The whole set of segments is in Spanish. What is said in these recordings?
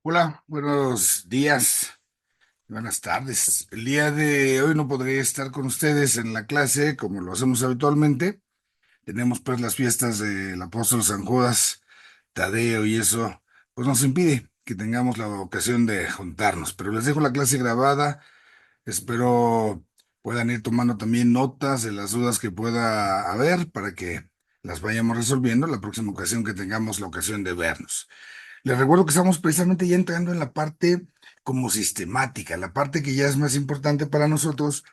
Hola, buenos días, buenas tardes. El día de hoy no podré estar con ustedes en la clase como lo hacemos habitualmente. Tenemos pues las fiestas del apóstol San Judas, Tadeo y eso, pues nos impide que tengamos la ocasión de juntarnos. Pero les dejo la clase grabada. Espero puedan ir tomando también notas de las dudas que pueda haber para que las vayamos resolviendo la próxima ocasión que tengamos la ocasión de vernos. Les recuerdo que estamos precisamente ya entrando en la parte como sistemática, la parte que ya es más importante para nosotros.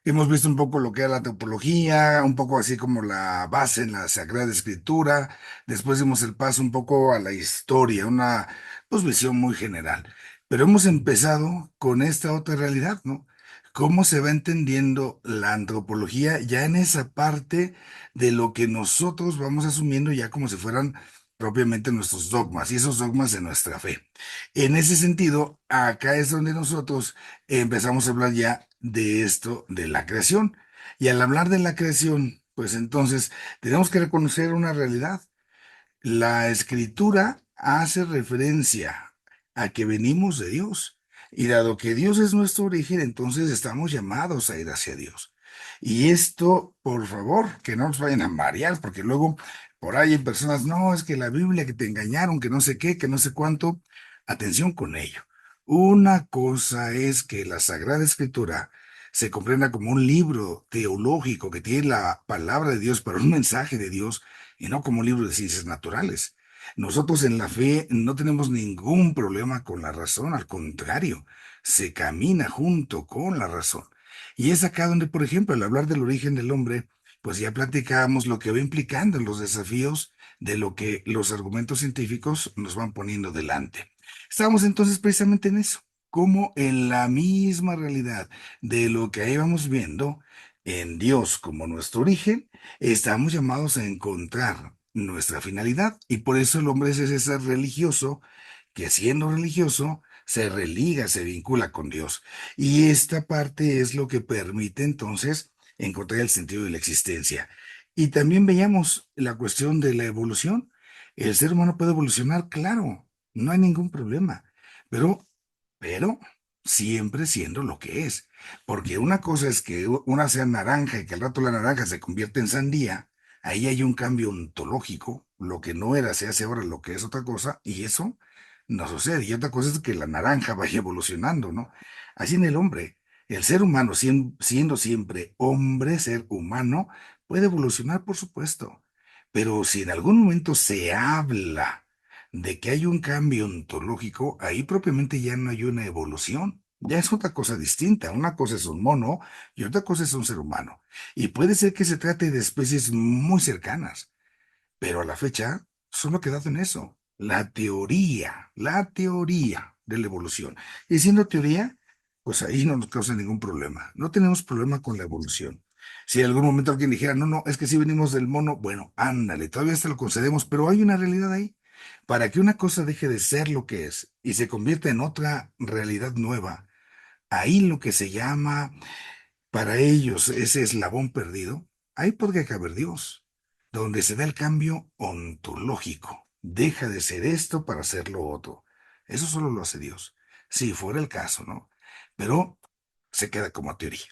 Hemos visto un poco lo que era la topología, un poco así como la base en la Sagrada Escritura. Después dimos el paso un poco a la historia, una pues, visión muy general. Pero hemos empezado con esta otra realidad, ¿no? Cómo se va entendiendo la antropología ya en esa parte de lo que nosotros vamos asumiendo ya como si fueran propiamente nuestros dogmas y esos dogmas de nuestra fe. En ese sentido, acá es donde nosotros empezamos a hablar ya de esto, de la creación. Y al hablar de la creación, pues entonces tenemos que reconocer una realidad. La escritura hace referencia a que venimos de Dios. Y dado que Dios es nuestro origen, entonces estamos llamados a ir hacia Dios. Y esto, por favor, que no nos vayan a marear, porque luego por ahí hay personas, no, es que la Biblia, que te engañaron, que no sé qué, que no sé cuánto. Atención con ello. Una cosa es que la Sagrada Escritura se comprenda como un libro teológico que tiene la palabra de Dios para un mensaje de Dios y no como un libro de ciencias naturales. Nosotros en la fe no tenemos ningún problema con la razón, al contrario, se camina junto con la razón. Y es acá donde, por ejemplo, al hablar del origen del hombre, pues ya platicábamos lo que va implicando en los desafíos de lo que los argumentos científicos nos van poniendo delante. Estamos entonces precisamente en eso, como en la misma realidad de lo que ahí vamos viendo, en Dios como nuestro origen, estamos llamados a encontrar nuestra finalidad y por eso el hombre es ese ser religioso que siendo religioso se religa, se vincula con Dios. Y esta parte es lo que permite entonces encontrar el sentido de la existencia. Y también veíamos la cuestión de la evolución. El ser humano puede evolucionar, claro, no hay ningún problema, pero, pero siempre siendo lo que es. Porque una cosa es que una sea naranja y que al rato la naranja se convierte en sandía. Ahí hay un cambio ontológico, lo que no era se hace ahora lo que es otra cosa, y eso no sucede. Y otra cosa es que la naranja vaya evolucionando, ¿no? Así en el hombre, el ser humano, siendo siempre hombre, ser humano, puede evolucionar, por supuesto, pero si en algún momento se habla de que hay un cambio ontológico, ahí propiamente ya no hay una evolución. Ya es otra cosa distinta. Una cosa es un mono y otra cosa es un ser humano. Y puede ser que se trate de especies muy cercanas, pero a la fecha solo ha quedado en eso. La teoría de la evolución. Y siendo teoría, pues ahí no nos causa ningún problema. No tenemos problema con la evolución. Si en algún momento alguien dijera, no, no, es que si venimos del mono, bueno, ándale, todavía se lo concedemos, pero hay una realidad ahí. Para que una cosa deje de ser lo que es y se convierta en otra realidad nueva, ahí lo que se llama para ellos ese eslabón perdido, ahí podría caber Dios, donde se da el cambio ontológico. Deja de ser esto para ser lo otro. Eso solo lo hace Dios, si fuera el caso, ¿no? Pero se queda como teoría.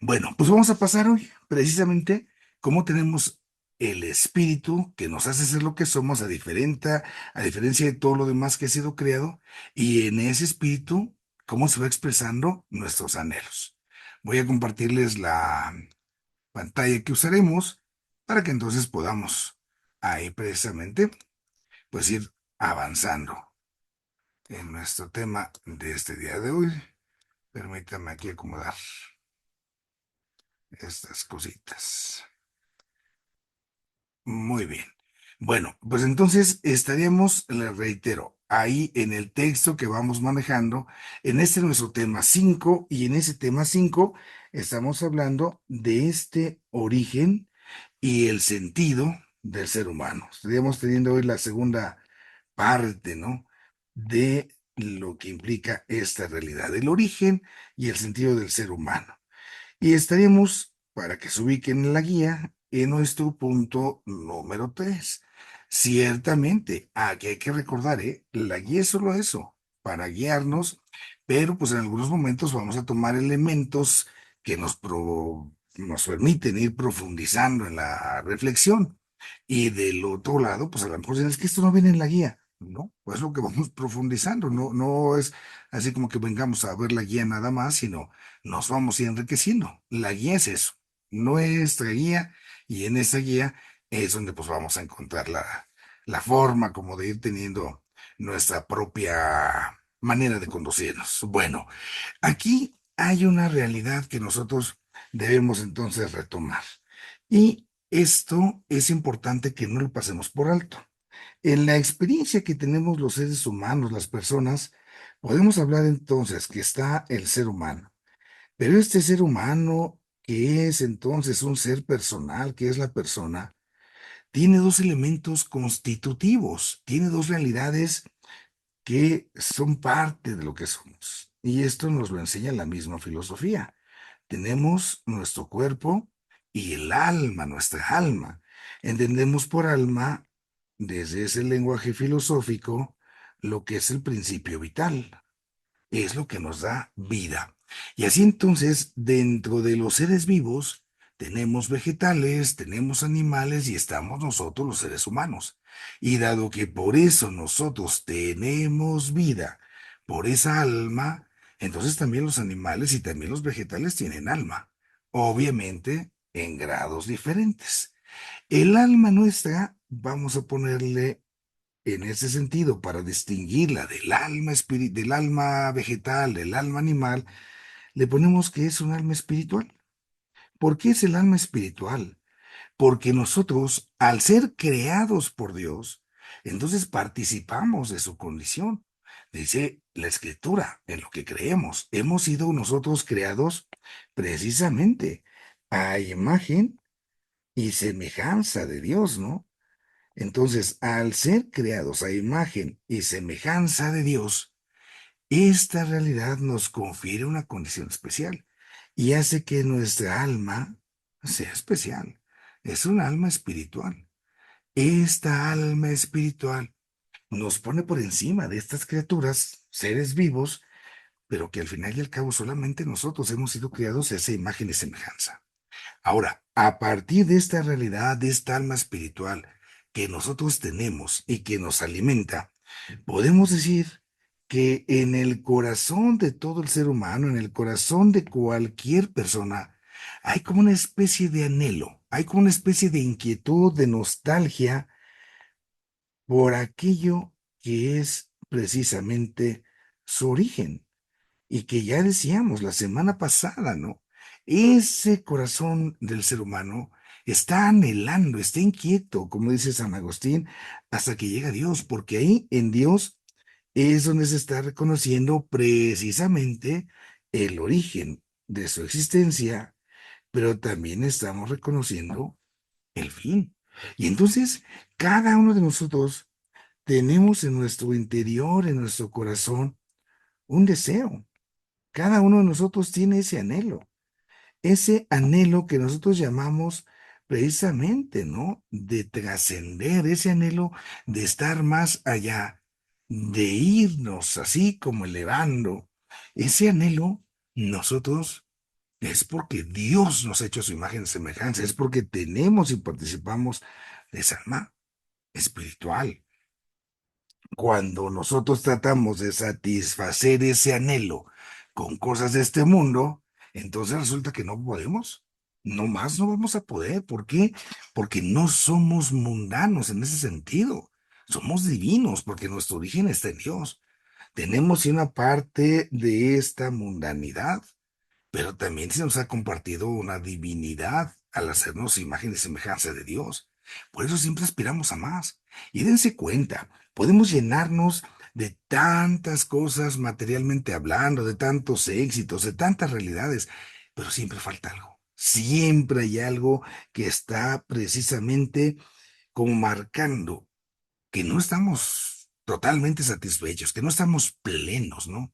Bueno, pues vamos a pasar hoy precisamente cómo tenemos el espíritu que nos hace ser lo que somos a diferencia de todo lo demás que ha sido creado, y en ese espíritu, cómo se va expresando nuestros anhelos. Voy a compartirles la pantalla que usaremos para que entonces podamos ahí precisamente pues ir avanzando en nuestro tema de este día de hoy. Permítame aquí acomodar estas cositas. Muy bien. Bueno, pues entonces estaríamos, les reitero, ahí en el texto que vamos manejando, en este nuestro tema 5 y en ese tema 5 estamos hablando de este origen y el sentido del ser humano. Estaríamos teniendo hoy la segunda parte, ¿no? De lo que implica esta realidad, el origen y el sentido del ser humano. Y estaríamos, para que se ubiquen en la guía, en nuestro punto número 3. Ciertamente, aquí hay que recordar, ¿eh? La guía es solo eso, para guiarnos, pero pues en algunos momentos vamos a tomar elementos que nos permiten ir profundizando en la reflexión. Y del otro lado, pues a lo mejor dicen, es que esto no viene en la guía, ¿no? Pues lo que vamos profundizando, no es así como que vengamos a ver la guía nada más, sino nos vamos a ir enriqueciendo. La guía es eso, nuestra guía, y en esa guía es donde pues vamos a encontrar la forma como de ir teniendo nuestra propia manera de conducirnos. Bueno, aquí hay una realidad que nosotros debemos entonces retomar. Y esto es importante que no lo pasemos por alto. En la experiencia que tenemos los seres humanos, las personas, podemos hablar entonces que está el ser humano. Pero este ser humano, que es entonces un ser personal, que es la persona, tiene dos elementos constitutivos, tiene dos realidades que son parte de lo que somos. Y esto nos lo enseña la misma filosofía. Tenemos nuestro cuerpo y el alma, nuestra alma. Entendemos por alma, desde ese lenguaje filosófico, lo que es el principio vital, es lo que nos da vida. Y así entonces, dentro de los seres vivos, tenemos vegetales, tenemos animales y estamos nosotros los seres humanos. Y dado que por eso nosotros tenemos vida, por esa alma, entonces también los animales y también los vegetales tienen alma, obviamente en grados diferentes. El alma nuestra, vamos a ponerle en ese sentido, para distinguirla del alma vegetal, del alma animal, le ponemos que es un alma espiritual. ¿Por qué es el alma espiritual? Porque nosotros, al ser creados por Dios, entonces participamos de su condición. Dice la Escritura, en lo que creemos. Hemos sido nosotros creados precisamente a imagen y semejanza de Dios, ¿no? Entonces, al ser creados a imagen y semejanza de Dios, esta realidad nos confiere una condición especial y hace que nuestra alma sea especial. Es un alma espiritual. Esta alma espiritual nos pone por encima de estas criaturas, seres vivos, pero que al final y al cabo solamente nosotros hemos sido creados a esa imagen y semejanza. Ahora, a partir de esta realidad, de esta alma espiritual que nosotros tenemos y que nos alimenta, podemos decir que en el corazón de todo el ser humano, en el corazón de cualquier persona, hay como una especie de anhelo, hay como una especie de inquietud, de nostalgia por aquello que es precisamente su origen y que ya decíamos la semana pasada, ¿no? Ese corazón del ser humano está anhelando, está inquieto, como dice San Agustín, hasta que llega Dios, porque ahí en Dios es donde se está reconociendo precisamente el origen de su existencia, pero también estamos reconociendo el fin. Y entonces, cada uno de nosotros tenemos en nuestro interior, en nuestro corazón, un deseo. Cada uno de nosotros tiene ese anhelo que nosotros llamamos precisamente, ¿no? De trascender, ese anhelo de estar más allá, de irnos así como elevando. Ese anhelo, nosotros, es porque Dios nos ha hecho a su imagen y semejanza, es porque tenemos y participamos de esa alma espiritual. Cuando nosotros tratamos de satisfacer ese anhelo con cosas de este mundo, entonces resulta que no podemos. No más no vamos a poder. ¿Por qué? Porque no somos mundanos en ese sentido. Somos divinos porque nuestro origen está en Dios. Tenemos sí una parte de esta mundanidad, pero también se nos ha compartido una divinidad al hacernos imagen y semejanza de Dios. Por eso siempre aspiramos a más. Y dense cuenta, podemos llenarnos de tantas cosas materialmente hablando, de tantos éxitos, de tantas realidades, pero siempre falta algo. Siempre hay algo que está precisamente como marcando que no estamos totalmente satisfechos, que no estamos plenos, ¿no?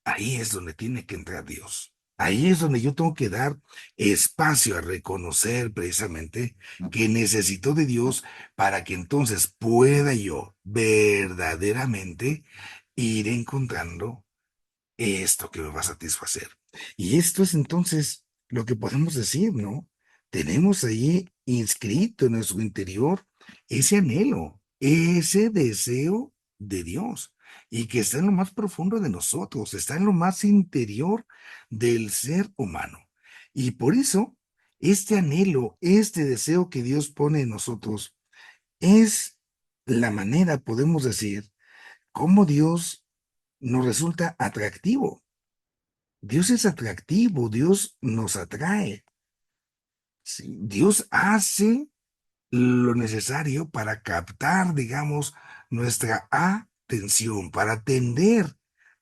Ahí es donde tiene que entrar Dios. Ahí es donde yo tengo que dar espacio a reconocer precisamente que necesito de Dios para que entonces pueda yo verdaderamente iré encontrando esto que me va a satisfacer. Y esto es entonces lo que podemos decir, ¿no? Tenemos ahí inscrito en nuestro interior ese anhelo, ese deseo de Dios, y que está en lo más profundo de nosotros, está en lo más interior del ser humano. Y por eso, este anhelo, este deseo que Dios pone en nosotros, es la manera, podemos decir, cómo Dios nos resulta atractivo. Dios es atractivo, Dios nos atrae. ¿Sí? Dios hace lo necesario para captar, digamos, nuestra atención, para tender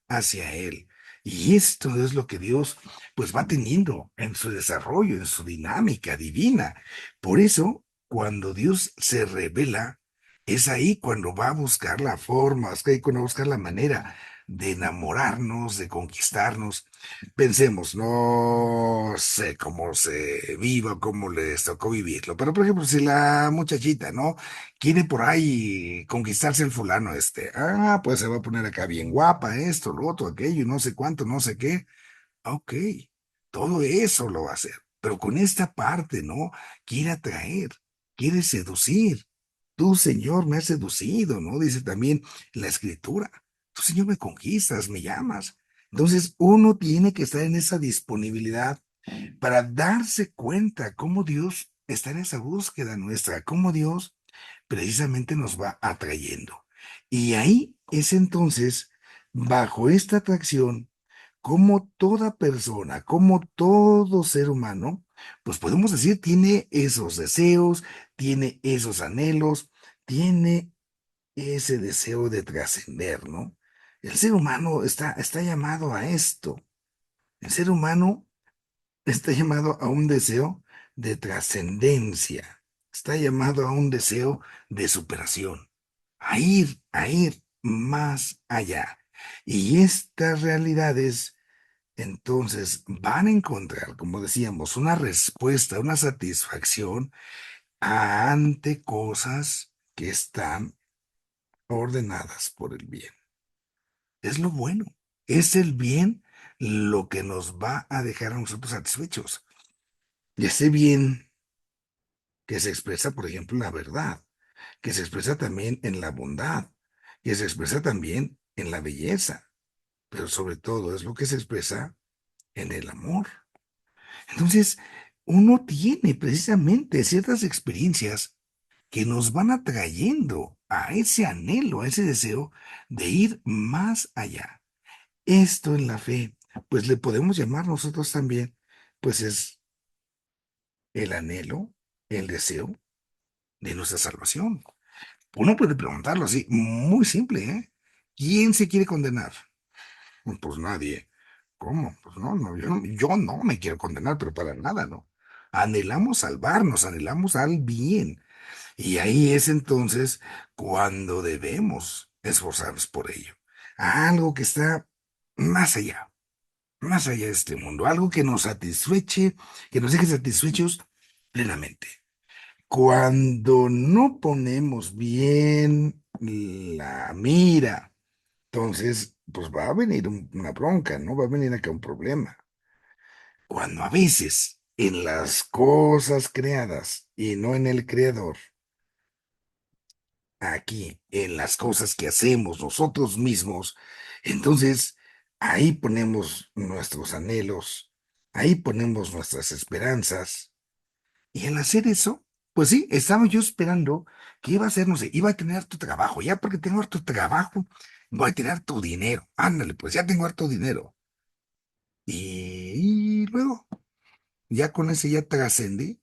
hacia Él. Y esto es lo que Dios pues va teniendo en su desarrollo, en su dinámica divina. Por eso, cuando Dios se revela, es ahí cuando va a buscar la forma, es ahí cuando va a buscar la manera de enamorarnos, de conquistarnos. Pensemos, no sé cómo se viva, cómo les tocó vivirlo, pero por ejemplo, si la muchachita, ¿no? Quiere por ahí conquistarse el fulano pues se va a poner acá bien guapa, esto, lo otro, aquello, y no sé cuánto, no sé qué. Ok, todo eso lo va a hacer, pero con esta parte, ¿no? Quiere atraer, quiere seducir. Tú, Señor, me has seducido, ¿no? Dice también la Escritura. Tú, Señor, me conquistas, me llamas. Entonces, uno tiene que estar en esa disponibilidad para darse cuenta cómo Dios está en esa búsqueda nuestra, cómo Dios precisamente nos va atrayendo. Y ahí es entonces, bajo esta atracción, como toda persona, como todo ser humano, pues podemos decir, tiene esos deseos, tiene esos anhelos, tiene ese deseo de trascender, ¿no? El ser humano está llamado a esto. El ser humano está llamado a un deseo de trascendencia, está llamado a un deseo de superación, a ir más allá. Y estas realidades entonces van a encontrar, como decíamos, una respuesta, una satisfacción ante cosas que están ordenadas por el bien. Es lo bueno, es el bien lo que nos va a dejar a nosotros satisfechos. Y ese bien que se expresa, por ejemplo, en la verdad, que se expresa también en la bondad, que se expresa también en la belleza, pero sobre todo es lo que se expresa en el amor. Entonces, uno tiene precisamente ciertas experiencias que nos van atrayendo a ese anhelo, a ese deseo de ir más allá. Esto en la fe, pues le podemos llamar nosotros también, pues es el anhelo, el deseo de nuestra salvación. Uno puede preguntarlo así, muy simple, ¿eh? ¿Quién se quiere condenar? Pues nadie. ¿Cómo? Pues no, yo no me quiero condenar, pero para nada, ¿no? Anhelamos salvarnos, anhelamos al bien. Y ahí es entonces cuando debemos esforzarnos por ello. Algo que está más allá de este mundo, algo que nos satisfeche, que nos deje satisfechos plenamente. Cuando no ponemos bien la mira, entonces, pues va a venir una bronca, ¿no? Va a venir acá un problema. Cuando a veces en las cosas creadas y no en el creador, aquí en las cosas que hacemos nosotros mismos, entonces ahí ponemos nuestros anhelos, ahí ponemos nuestras esperanzas. Y al hacer eso, pues sí, estaba yo esperando que iba a ser, no sé, iba a tener tu trabajo. Ya porque tengo harto trabajo, voy a tener tu dinero. Ándale, pues ya tengo harto dinero. Y luego, ya con ese ya trascendí.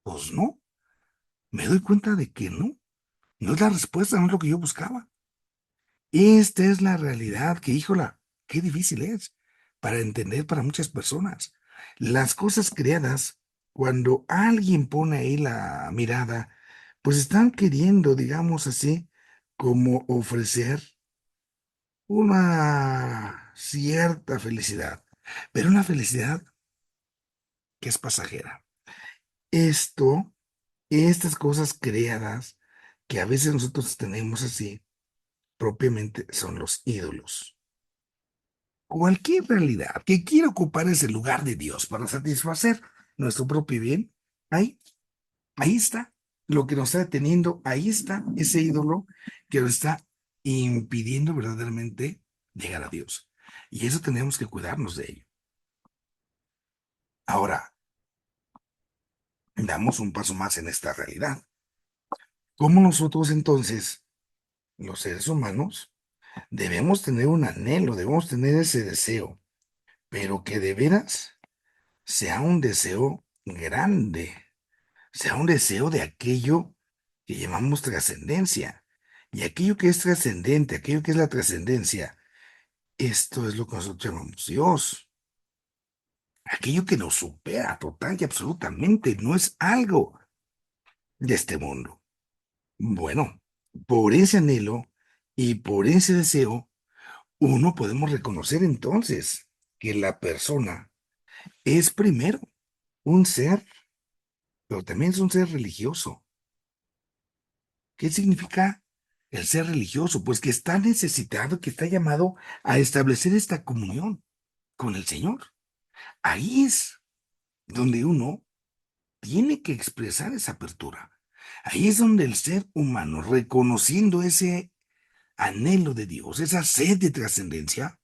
Pues no, me doy cuenta de que no. No es la respuesta, no es lo que yo buscaba. Esta es la realidad que, híjola, qué difícil es para entender para muchas personas. Las cosas creadas, cuando alguien pone ahí la mirada, pues están queriendo, digamos así, como ofrecer una cierta felicidad, pero una felicidad que es pasajera. Esto, estas cosas creadas que a veces nosotros tenemos así, propiamente son los ídolos. Cualquier realidad que quiera ocupar ese lugar de Dios para satisfacer nuestro propio bien, ahí, ahí está lo que nos está deteniendo, ahí está ese ídolo que nos está impidiendo verdaderamente llegar a Dios. Y eso tenemos que cuidarnos de ello. Ahora, damos un paso más en esta realidad. ¿Cómo nosotros entonces, los seres humanos, debemos tener un anhelo, debemos tener ese deseo, pero que de veras sea un deseo grande, sea un deseo de aquello que llamamos trascendencia? Y aquello que es trascendente, aquello que es la trascendencia, esto es lo que nosotros llamamos Dios. Aquello que nos supera total y absolutamente, no es algo de este mundo. Bueno, por ese anhelo y por ese deseo, uno podemos reconocer entonces que la persona es primero un ser, pero también es un ser religioso. ¿Qué significa el ser religioso? Pues que está necesitado, que está llamado a establecer esta comunión con el Señor. Ahí es donde uno tiene que expresar esa apertura. Ahí es donde el ser humano, reconociendo ese anhelo de Dios, esa sed de trascendencia,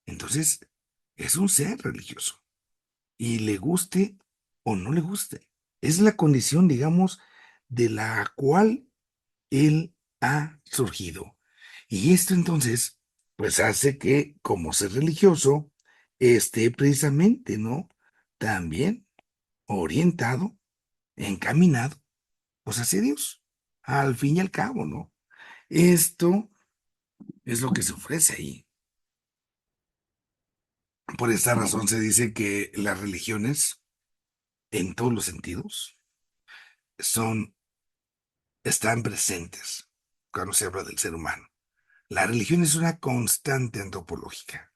entonces es un ser religioso. Y le guste o no le guste. Es la condición, digamos, de la cual él ha surgido. Y esto entonces, pues hace que como ser religioso esté precisamente, ¿no? También orientado, encaminado, pues hacia Dios. Al fin y al cabo, ¿no? Esto es lo que se ofrece ahí. Por esta razón se dice que las religiones, en todos los sentidos, son, están presentes cuando se habla del ser humano. La religión es una constante antropológica.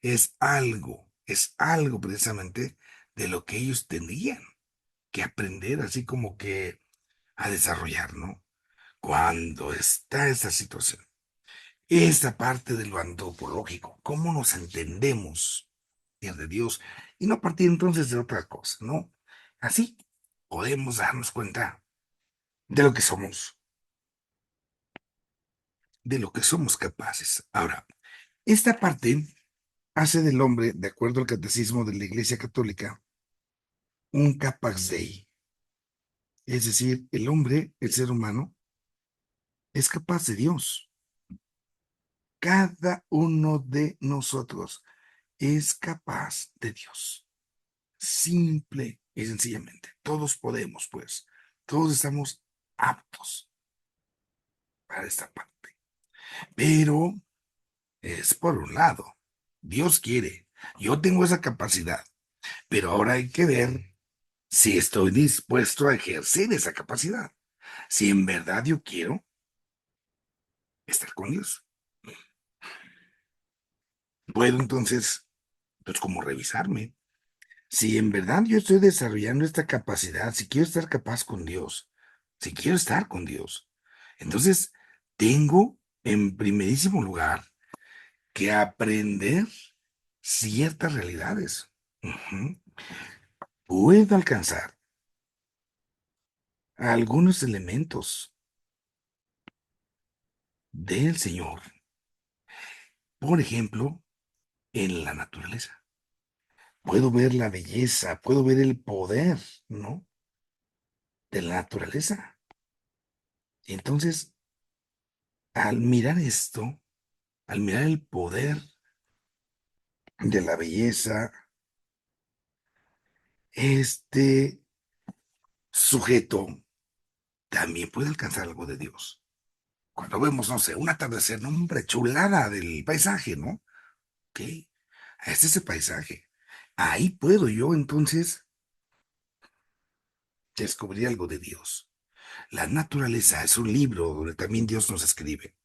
Es algo precisamente de lo que ellos tendrían que aprender, así como que a desarrollar, ¿no? Cuando está esta situación, esta parte de lo antropológico, cómo nos entendemos de Dios y no partir entonces de otra cosa, ¿no? Así podemos darnos cuenta de lo que somos, de lo que somos capaces. Ahora, esta parte hace del hombre, de acuerdo al catecismo de la Iglesia Católica, un capax Dei. Es decir, el hombre, el ser humano, es capaz de Dios. Cada uno de nosotros es capaz de Dios. Simple y sencillamente. Todos podemos, pues. Todos estamos aptos para esta parte. Pero es por un lado. Dios quiere. Yo tengo esa capacidad. Pero ahora hay que ver si estoy dispuesto a ejercer esa capacidad. Si en verdad yo quiero estar con Dios. Puedo entonces, pues como revisarme. Si en verdad yo estoy desarrollando esta capacidad, si quiero estar capaz con Dios, si quiero estar con Dios, entonces tengo en primerísimo lugar que aprender ciertas realidades. Ujú. Puedo alcanzar algunos elementos del Señor, por ejemplo, en la naturaleza. Puedo ver la belleza, puedo ver el poder, ¿no? De la naturaleza. Entonces, al mirar esto, al mirar el poder de la belleza, este sujeto también puede alcanzar algo de Dios. Cuando vemos, no sé, un atardecer, no, hombre, chulada del paisaje, ¿no? Ok, es ese paisaje. Ahí puedo yo entonces descubrir algo de Dios. La naturaleza es un libro donde también Dios nos escribe.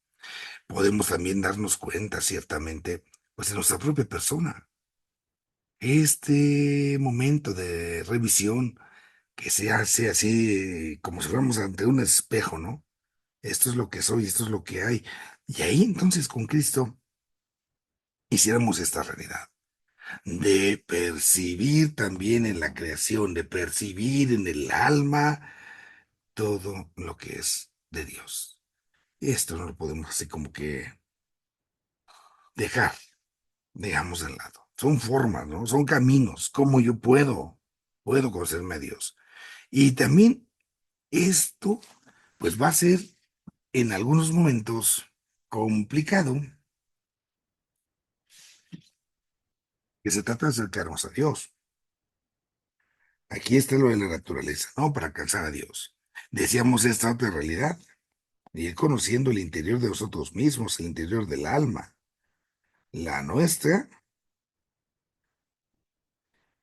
Podemos también darnos cuenta, ciertamente, pues de nuestra propia persona. Este momento de revisión que se hace así como si fuéramos ante un espejo, ¿no? Esto es lo que soy, esto es lo que hay. Y ahí entonces con Cristo hiciéramos esta realidad, de percibir también en la creación, de percibir en el alma todo lo que es de Dios. Esto no lo podemos así como que dejar, digamos, de lado. Son formas, ¿no? Son caminos, como yo puedo conocerme a Dios. Y también esto, pues va a ser en algunos momentos complicado, que se trata de acercarnos a Dios. Aquí está lo de la naturaleza, ¿no? Para alcanzar a Dios. Decíamos esta otra realidad, y ir conociendo el interior de nosotros mismos, el interior del alma, la nuestra,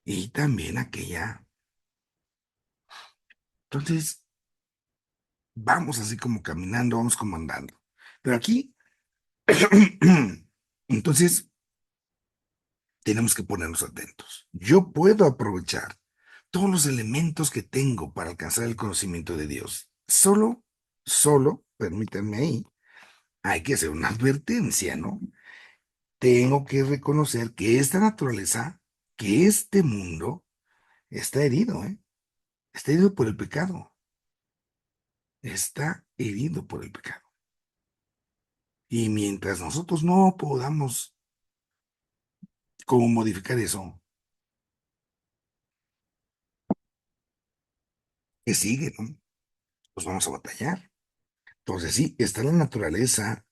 y también aquella. Entonces, vamos así como caminando, vamos como andando. Pero aquí, entonces, tenemos que ponernos atentos. Yo puedo aprovechar todos los elementos que tengo para alcanzar el conocimiento de Dios. Solo, permítanme ahí, hay que hacer una advertencia, ¿no? Tengo que reconocer que esta naturaleza, que este mundo está herido, ¿eh? Está herido por el pecado. Está herido por el pecado. Y mientras nosotros no podamos cómo modificar eso, que sigue, ¿no? Pues vamos a batallar. Entonces sí, está la naturaleza,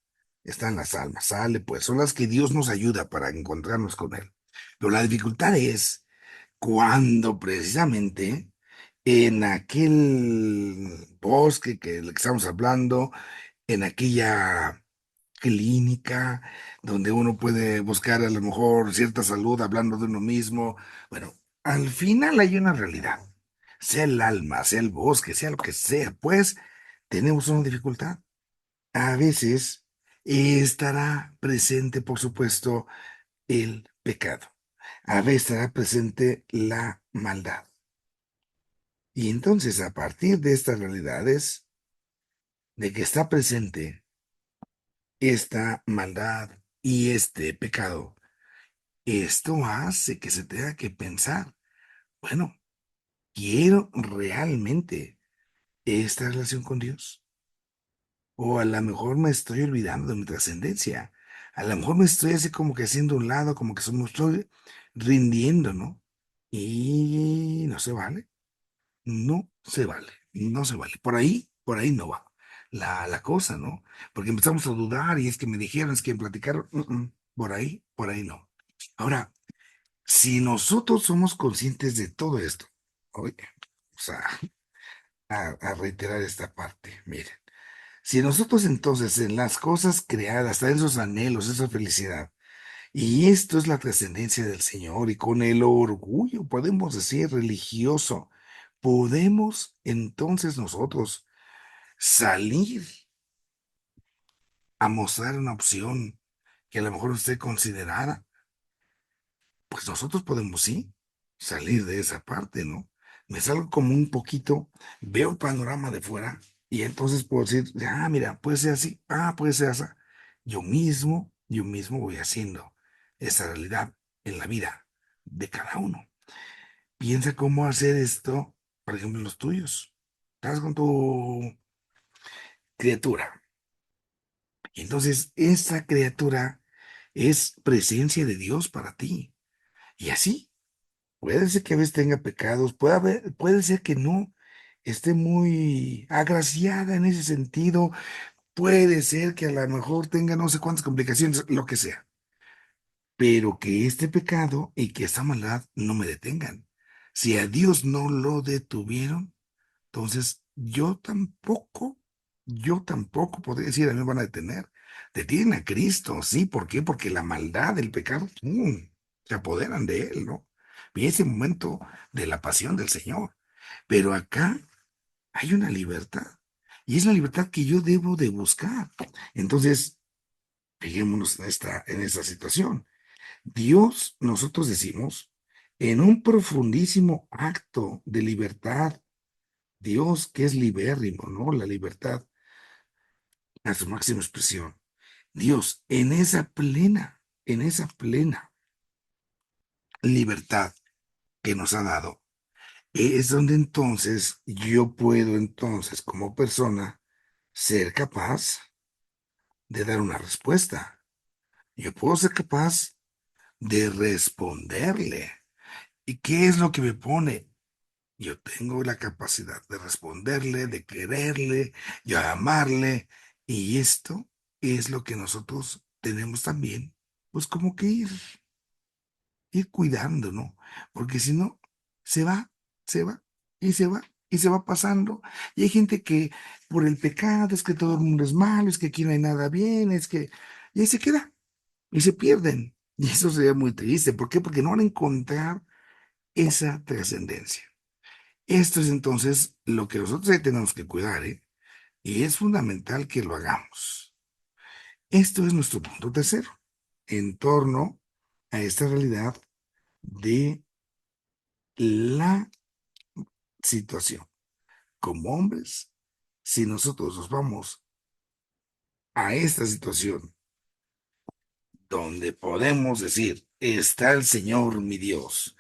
están las almas, sale, pues son las que Dios nos ayuda para encontrarnos con Él. Pero la dificultad es cuando precisamente en aquel bosque que del que estamos hablando, en aquella clínica donde uno puede buscar a lo mejor cierta salud hablando de uno mismo. Bueno, al final hay una realidad, sea el alma, sea el bosque, sea lo que sea, pues tenemos una dificultad. A veces estará presente, por supuesto, el pecado. A veces estará presente la maldad. Y entonces, a partir de estas realidades, de que está presente esta maldad y este pecado, esto hace que se tenga que pensar, bueno, ¿quiero realmente esta relación con Dios? O a lo mejor me estoy olvidando de mi trascendencia. A lo mejor me estoy así como que haciendo un lado, como que me estoy rindiendo, ¿no? Y no se vale, no se vale, no se vale. Por ahí no va la cosa, ¿no? Porque empezamos a dudar y es que me dijeron, es que me platicaron, por ahí no. Ahora, si nosotros somos conscientes de todo esto, oye, o sea, a reiterar esta parte, miren. Si nosotros entonces en las cosas creadas, en esos anhelos, esa felicidad, y esto es la trascendencia del Señor, y con el orgullo, podemos decir, religioso, podemos entonces nosotros salir a mostrar una opción que a lo mejor usted considerara, pues nosotros podemos sí salir de esa parte, ¿no? Me salgo como un poquito, veo el panorama de fuera y entonces puedo decir, mira, puede ser así, puede ser así. Yo mismo voy haciendo esa realidad en la vida de cada uno. Piensa cómo hacer esto, por ejemplo, en los tuyos. Estás con tu criatura. Y entonces esa criatura es presencia de Dios para ti. Y así. Puede ser que a veces tenga pecados, puede ser que no esté muy agraciada en ese sentido, puede ser que a lo mejor tenga no sé cuántas complicaciones, lo que sea, pero que este pecado y que esta maldad no me detengan. Si a Dios no lo detuvieron, entonces yo tampoco podría decir, a mí me van a detener. Detienen a Cristo, sí, ¿por qué? Porque la maldad, el pecado, se apoderan de él, ¿no? Y ese momento de la pasión del Señor. Pero acá hay una libertad, y es la libertad que yo debo de buscar. Entonces, fijémonos en esta situación. Dios, nosotros decimos, en un profundísimo acto de libertad, Dios que es libérrimo, ¿no? La libertad a su máxima expresión. Dios, en esa plena libertad que nos ha dado, es donde entonces yo puedo entonces como persona ser capaz de dar una respuesta. Yo puedo ser capaz de responderle. ¿Y qué es lo que me pone? Yo tengo la capacidad de responderle, de quererle, de amarle. Y esto es lo que nosotros tenemos también, pues como que ir cuidando, ¿no? Porque si no, se va, se va, y se va, y se va pasando. Y hay gente que por el pecado, es que todo el mundo es malo, es que aquí no hay nada bien, es que... Y ahí se queda, y se pierden. Y eso sería muy triste. ¿Por qué? Porque no van a encontrar esa trascendencia. Esto es entonces lo que nosotros ahí tenemos que cuidar, ¿eh? Y es fundamental que lo hagamos. Esto es nuestro punto tercero, en torno a esta realidad de la situación. Como hombres, si nosotros nos vamos a esta situación donde podemos decir, está el Señor mi Dios,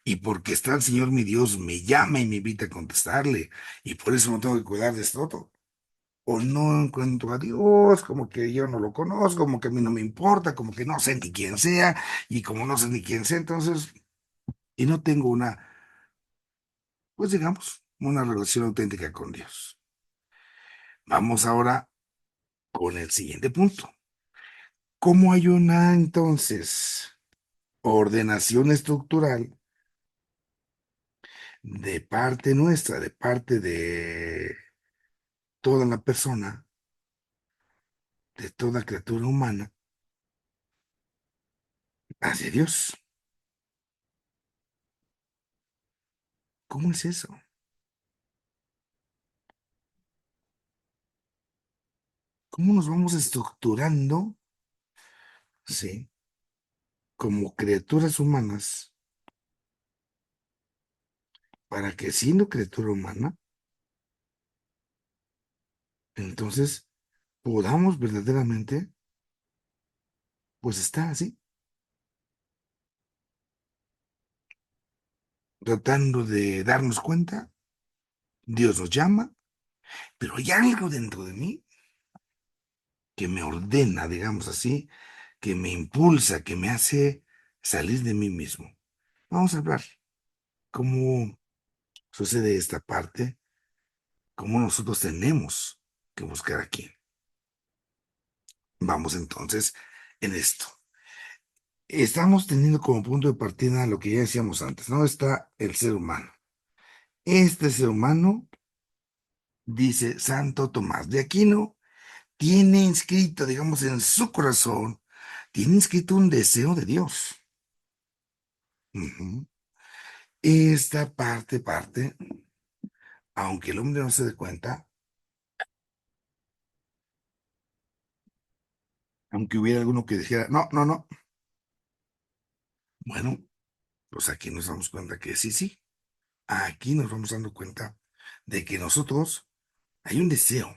y porque está el Señor mi Dios, me llama y me invita a contestarle, y por eso no tengo que cuidar de esto otro. O no encuentro a Dios, como que yo no lo conozco, como que a mí no me importa, como que no sé ni quién sea, y como no sé ni quién sea, entonces, y no tengo una, pues digamos, una relación auténtica con Dios. Vamos ahora con el siguiente punto. ¿Cómo hay una entonces ordenación estructural de parte nuestra, de parte de toda la persona, de toda criatura humana, hacia Dios? ¿Cómo es eso? ¿Cómo nos vamos estructurando, sí, como criaturas humanas para que siendo criatura humana, entonces podamos verdaderamente, pues estar así, tratando de darnos cuenta, Dios nos llama, pero hay algo dentro de mí que me ordena, digamos así, que me impulsa, que me hace salir de mí mismo. Vamos a hablar cómo sucede esta parte, cómo nosotros tenemos que buscar aquí. Vamos entonces en esto. Estamos teniendo como punto de partida lo que ya decíamos antes, ¿no? Está el ser humano. Este ser humano, dice Santo Tomás de Aquino, tiene inscrito, digamos, en su corazón, tiene inscrito un deseo de Dios. Ujú. Esta parte, aunque el hombre no se dé cuenta, aunque hubiera alguno que dijera, no, no, no, bueno, pues aquí nos damos cuenta que sí, sí, aquí nos vamos dando cuenta de que nosotros hay un deseo,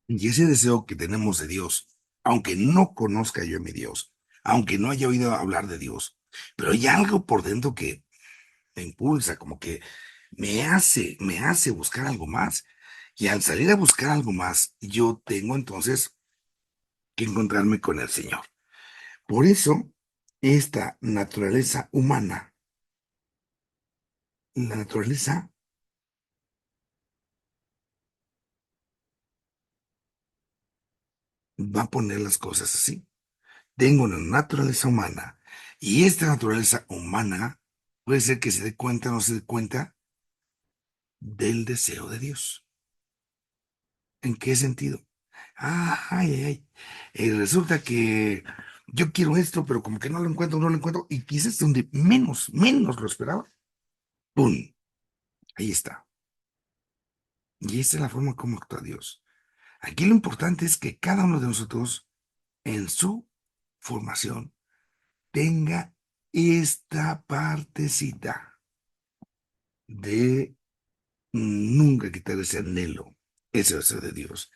y ese deseo que tenemos de Dios, aunque no conozca yo a mi Dios, aunque no haya oído hablar de Dios, pero hay algo por dentro que me impulsa, como que me hace buscar algo más. Y al salir a buscar algo más, yo tengo entonces que encontrarme con el Señor. Por eso, esta naturaleza humana, la naturaleza va a poner las cosas así. Tengo una naturaleza humana y esta naturaleza humana puede ser que se dé cuenta o no se dé cuenta del deseo de Dios. ¿En qué sentido? Ay, ay, ay. Resulta que yo quiero esto, pero como que no lo encuentro, no lo encuentro, y quizás donde menos lo esperaba, ¡pum! Ahí está. Y esa es la forma como actúa Dios. Aquí lo importante es que cada uno de nosotros, en su formación, tenga esta partecita de nunca quitar ese anhelo, Eso es de Dios.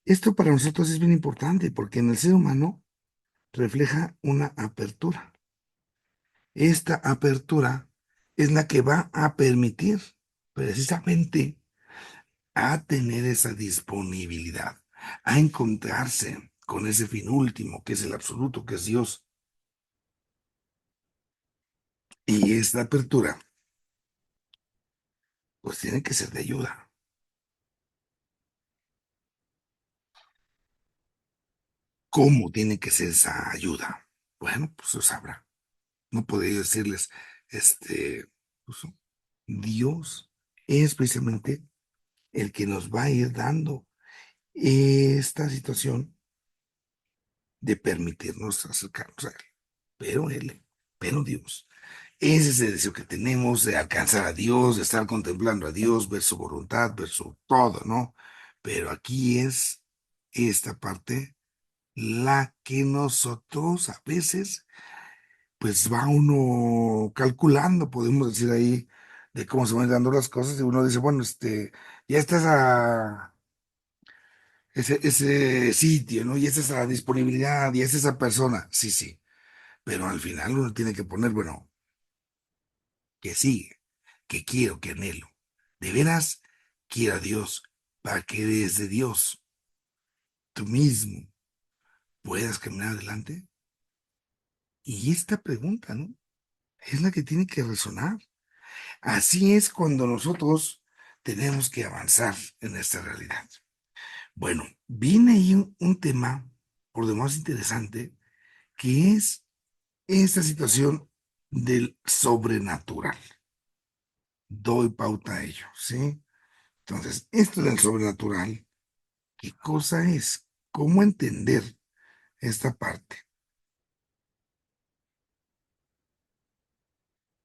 Esto para nosotros es bien importante porque en el ser humano refleja una apertura. Esta apertura es la que va a permitir precisamente a tener esa disponibilidad, a encontrarse con ese fin último, que es el absoluto, que es Dios. Y esta apertura, pues tiene que ser de ayuda. ¿Cómo tiene que ser esa ayuda? Bueno, pues lo sabrá. No podría decirles, pues, Dios es precisamente el que nos va a ir dando esta situación de permitirnos acercarnos a Él. Pero Él, pero Dios. Ese es el deseo que tenemos de alcanzar a Dios, de estar contemplando a Dios, ver su voluntad, ver su todo, ¿no? Pero aquí es esta parte la que nosotros a veces, pues va uno calculando, podemos decir ahí, de cómo se van dando las cosas, y uno dice, bueno, ya estás a ese sitio, ¿no? Y esa es la disponibilidad, y es esa persona, sí, sí, pero al final uno tiene que poner, bueno, que sigue, que quiero, que anhelo. De veras, quiero a Dios para que desde Dios tú mismo puedas caminar adelante. Y esta pregunta, ¿no? Es la que tiene que resonar. Así es cuando nosotros tenemos que avanzar en esta realidad. Bueno, viene ahí un tema por demás interesante, que es esta situación del sobrenatural. Doy pauta a ello, ¿sí? Entonces, esto del sobrenatural, ¿qué cosa es? ¿Cómo entender esta parte?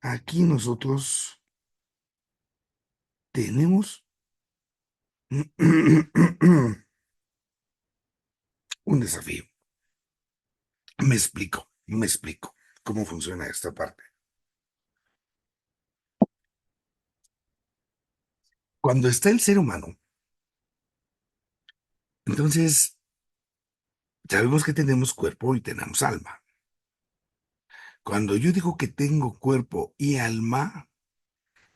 Aquí nosotros tenemos un desafío. Me explico cómo funciona esta parte. Cuando está el ser humano, entonces sabemos que tenemos cuerpo y tenemos alma. Cuando yo digo que tengo cuerpo y alma,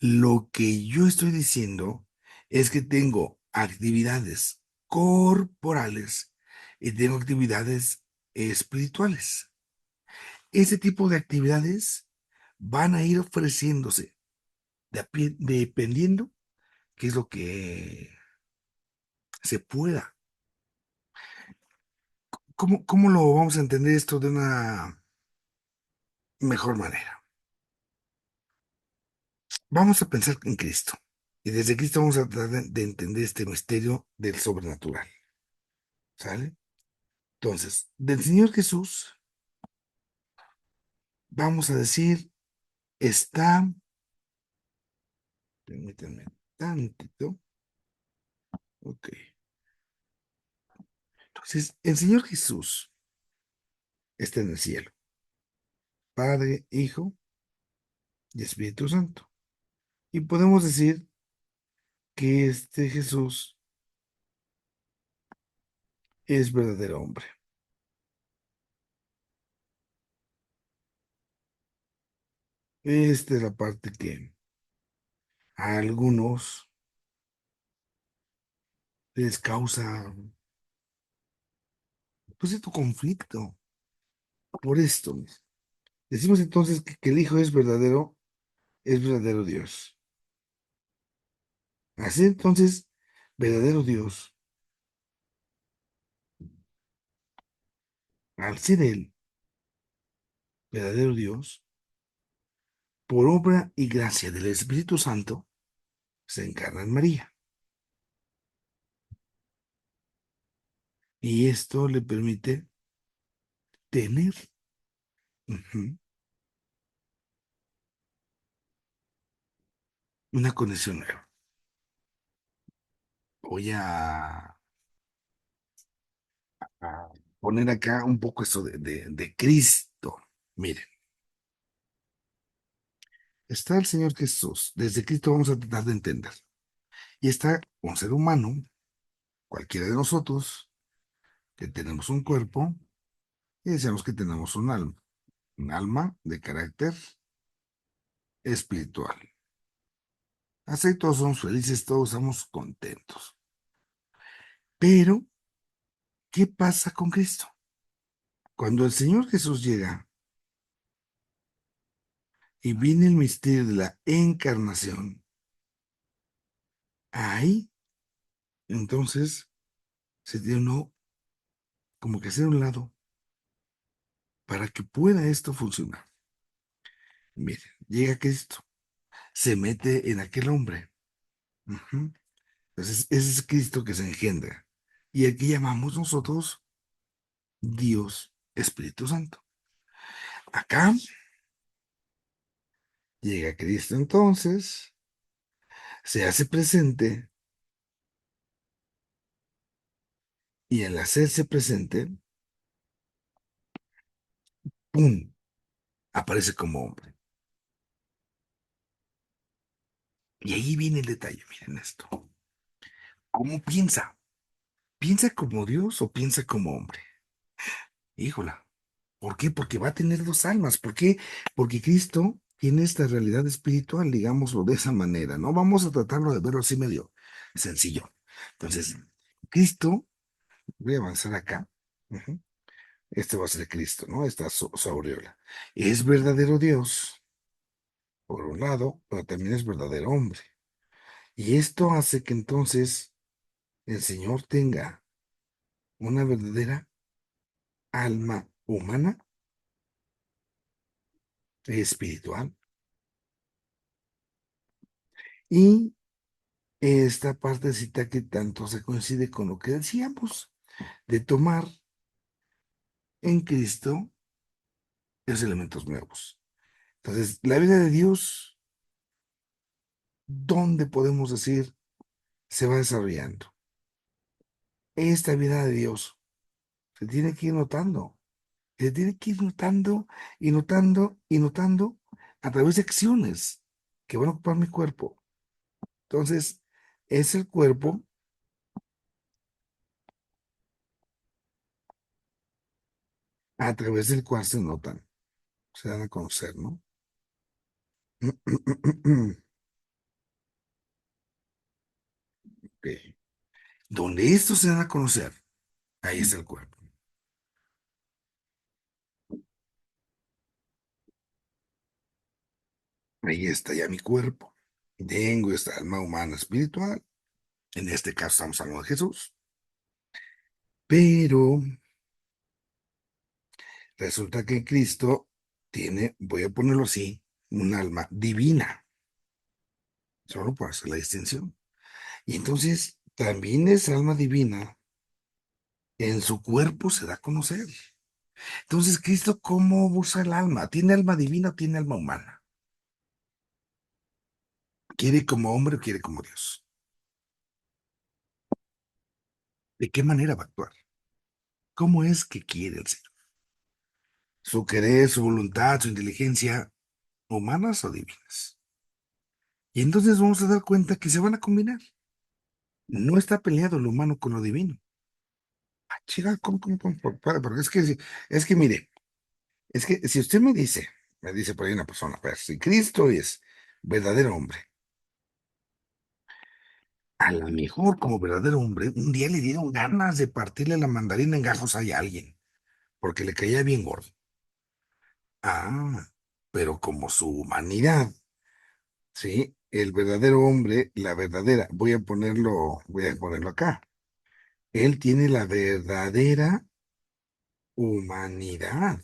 lo que yo estoy diciendo es que tengo actividades corporales y tengo actividades espirituales. Ese tipo de actividades van a ir ofreciéndose dependiendo qué es lo que se pueda. ¿Cómo lo vamos a entender esto de una mejor manera? Vamos a pensar en Cristo. Y desde Cristo vamos a tratar de entender este misterio del sobrenatural. ¿Sale? Entonces, del Señor Jesús, vamos a decir, está, permítanme tantito, ok. Entonces, el Señor Jesús está en el cielo, Padre, Hijo y Espíritu Santo. Y podemos decir que este Jesús es verdadero hombre. Esta es la parte que a algunos les causa, pues, cierto conflicto por esto. Decimos entonces que el Hijo es verdadero Dios. Así entonces, verdadero Dios, al ser Él verdadero Dios, por obra y gracia del Espíritu Santo, se encarna en María. Y esto le permite tener, ujú, una conexión nueva. Voy a poner acá un poco eso de Cristo. Miren, está el Señor Jesús. Desde Cristo vamos a tratar de entender. Y está un ser humano cualquiera de nosotros, que tenemos un cuerpo y decíamos que tenemos un alma de carácter espiritual. Así todos somos felices, todos somos contentos. Pero, ¿qué pasa con Cristo? Cuando el Señor Jesús llega y viene el misterio de la encarnación, ahí entonces se tiene uno como que hacer un lado para que pueda esto funcionar. Miren, llega Cristo, se mete en aquel hombre. Ujú. Entonces, ese es Cristo que se engendra. Y el que llamamos nosotros Dios Espíritu Santo. Acá llega Cristo entonces, se hace presente y al hacerse presente, ¡pum!, aparece como hombre. Y ahí viene el detalle, miren esto. ¿Cómo piensa? ¿Piensa como Dios o piensa como hombre? Híjola. ¿Por qué? Porque va a tener dos almas. ¿Por qué? Porque Cristo tiene esta realidad espiritual, digámoslo de esa manera, ¿no? Vamos a tratarlo de verlo así medio sencillo. Entonces, Cristo, voy a avanzar acá. Ujú. Este va a ser Cristo, ¿no? Esta su aureola. Es verdadero Dios, por un lado, pero también es verdadero hombre. Y esto hace que entonces el Señor tenga una verdadera alma humana, espiritual, y esta partecita que tanto se coincide con lo que decíamos, de tomar en Cristo los elementos nuevos. Entonces, la vida de Dios, ¿dónde podemos decir se va desarrollando? Esta vida de Dios se tiene que ir notando, se tiene que ir notando y notando y notando a través de acciones que van a ocupar mi cuerpo. Entonces, es el cuerpo a través del cual se notan, se dan a conocer, ¿no? Ok. Donde estos se dan a conocer, ahí está el cuerpo. Ahí está ya mi cuerpo. Tengo esta alma humana espiritual. En este caso estamos hablando de Jesús. Pero resulta que Cristo tiene, voy a ponerlo así, un alma divina. Solo para hacer la distinción. Y entonces también esa alma divina en su cuerpo se da a conocer. Entonces, Cristo, ¿cómo usa el alma? ¿Tiene alma divina o tiene alma humana? ¿Quiere como hombre o quiere como Dios? ¿De qué manera va a actuar? ¿Cómo es que quiere el Señor? Su querer, su voluntad, su inteligencia, humanas o divinas. Y entonces vamos a dar cuenta que se van a combinar. No está peleado lo humano con lo divino. Ah, chica, ¿cómo? Porque es que mire, es que si usted me dice por ahí una persona, pues, si Cristo es verdadero hombre, a lo mejor como verdadero hombre, un día le dieron ganas de partirle la mandarina en gajos a alguien, porque le caía bien gordo. Ah, pero como su humanidad, ¿sí? El verdadero hombre, la verdadera, voy a ponerlo acá. Él tiene la verdadera humanidad.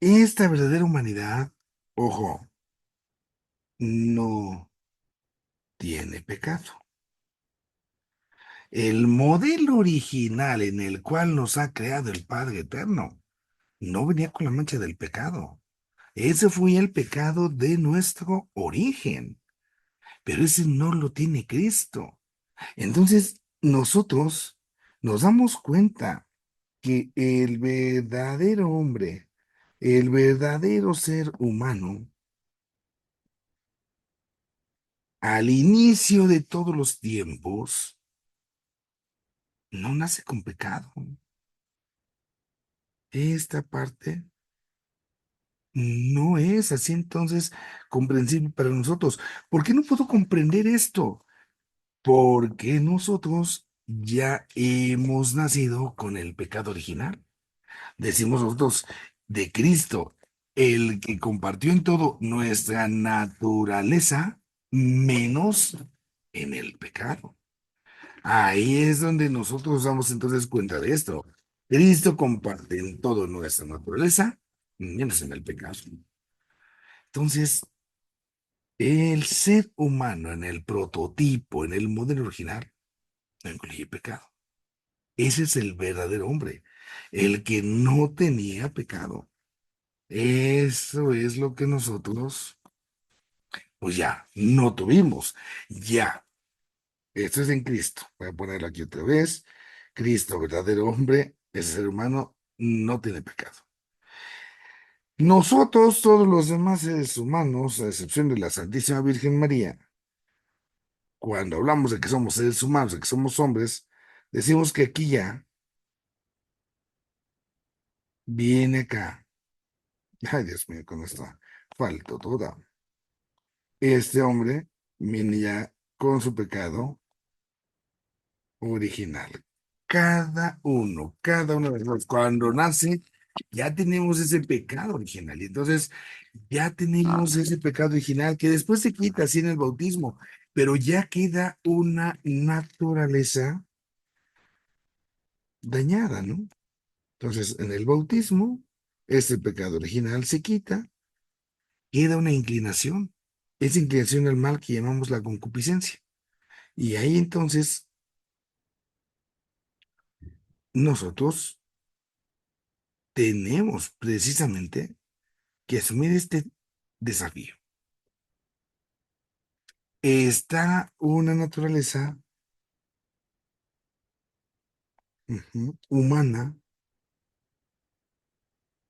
Esta verdadera humanidad, ojo, no tiene pecado. El modelo original en el cual nos ha creado el Padre Eterno no venía con la mancha del pecado. Ese fue el pecado de nuestro origen, pero ese no lo tiene Cristo. Entonces, nosotros nos damos cuenta que el verdadero hombre, el verdadero ser humano, al inicio de todos los tiempos, no nace con pecado. Esta parte no es así entonces comprensible para nosotros. ¿Por qué no puedo comprender esto? Porque nosotros ya hemos nacido con el pecado original. Decimos nosotros de Cristo, el que compartió en todo nuestra naturaleza, menos en el pecado. Ahí es donde nosotros damos entonces cuenta de esto. Cristo comparte en todo nuestra naturaleza, menos en el pecado. Entonces, el ser humano en el prototipo, en el modelo original, no incluye pecado. Ese es el verdadero hombre, el que no tenía pecado. Eso es lo que nosotros, pues ya, no tuvimos. Ya, esto es en Cristo. Voy a ponerlo aquí otra vez. Cristo, verdadero hombre, ese ser humano, no tiene pecado. Nosotros, todos los demás seres humanos, a excepción de la Santísima Virgen María, cuando hablamos de que somos seres humanos, de que somos hombres, decimos que aquí ya viene acá. Ay, Dios mío, con esto falto toda. Este hombre viene ya con su pecado original. Cada uno de nosotros, cuando nace, ya tenemos ese pecado original. Y entonces, ya tenemos ese pecado original que después se quita así en el bautismo, pero ya queda una naturaleza dañada, ¿no? Entonces, en el bautismo, este pecado original se quita, queda una inclinación. Esa inclinación al mal que llamamos la concupiscencia. Y ahí entonces, nosotros tenemos precisamente que asumir este desafío. Está una naturaleza humana,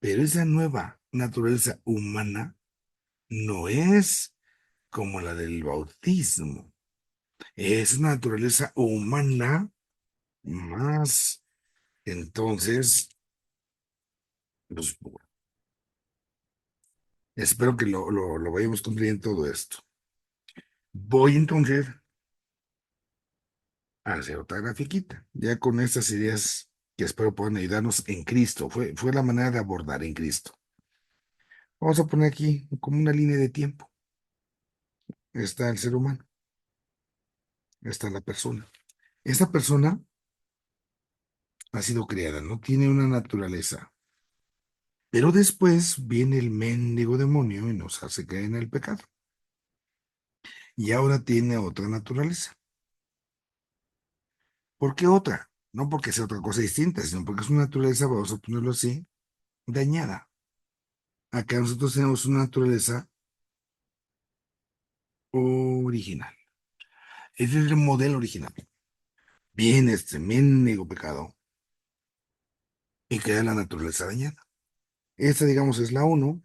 pero esa nueva naturaleza humana no es como la del bautismo. Es una naturaleza humana más. Entonces, pues, espero que lo vayamos cumpliendo todo esto. Voy entonces a hacer otra grafiquita, ya con estas ideas que espero puedan ayudarnos en Cristo. Fue la manera de abordar en Cristo. Vamos a poner aquí como una línea de tiempo. Está el ser humano, está la persona. Esta persona ha sido creada, no tiene una naturaleza. Pero después viene el mendigo demonio y nos hace caer en el pecado. Y ahora tiene otra naturaleza. ¿Por qué otra? No porque sea otra cosa distinta, sino porque es una naturaleza, vamos a ponerlo así, dañada. Acá nosotros tenemos una naturaleza original. Ese es el modelo original. Viene este mendigo pecado y queda la naturaleza dañada. Esta, digamos, es la uno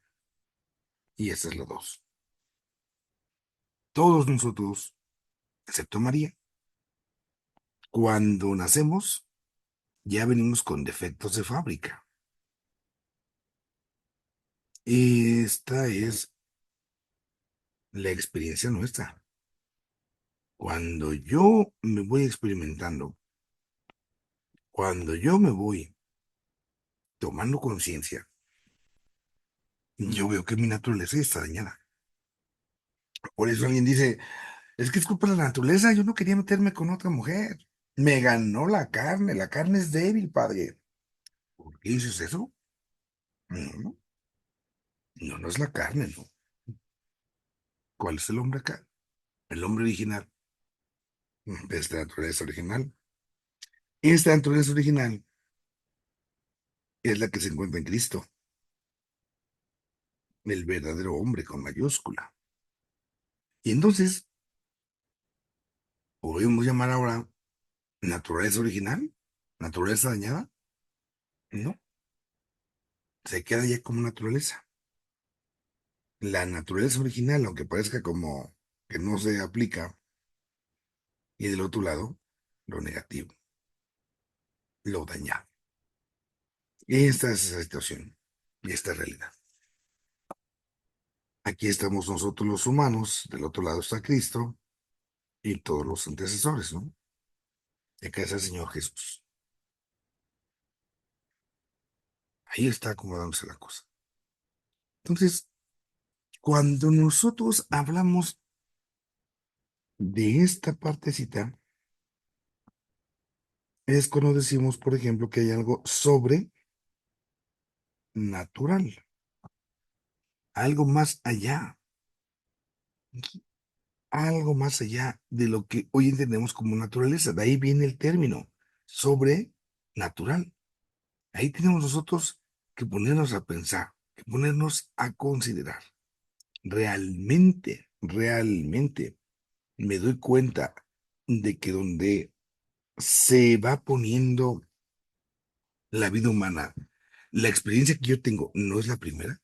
y esta es la 2. Todos nosotros, excepto María, cuando nacemos, ya venimos con defectos de fábrica. Esta es la experiencia nuestra. Cuando yo me voy experimentando, cuando yo me voy tomando conciencia, yo veo que mi naturaleza está dañada. Por eso alguien dice, es que es culpa de la naturaleza, yo no quería meterme con otra mujer. Me ganó la carne es débil, padre. ¿Por qué dices eso? No, no, no es la carne, no. ¿Cuál es el hombre acá? El hombre original. Esta naturaleza original. Esta naturaleza original es la que se encuentra en Cristo, el verdadero hombre con mayúscula. Y entonces, ¿podemos llamar ahora naturaleza original? ¿Naturaleza dañada? No, se queda ya como naturaleza. La naturaleza original, aunque parezca como que no se aplica, y del otro lado, lo negativo. lo dañado. Esta es esa situación y esta realidad. Aquí estamos nosotros los humanos, del otro lado está Cristo y todos los antecesores, ¿no? Y acá está el Señor Jesús. Ahí está acomodándose la cosa. Entonces, cuando nosotros hablamos de esta partecita, es cuando decimos, por ejemplo, que hay algo sobrenatural, algo más allá, algo más allá de lo que hoy entendemos como naturaleza. De ahí viene el término sobrenatural. Ahí tenemos nosotros que ponernos a pensar, que ponernos a considerar. Realmente me doy cuenta de que donde se va poniendo la vida humana, la experiencia que yo tengo no es la primera.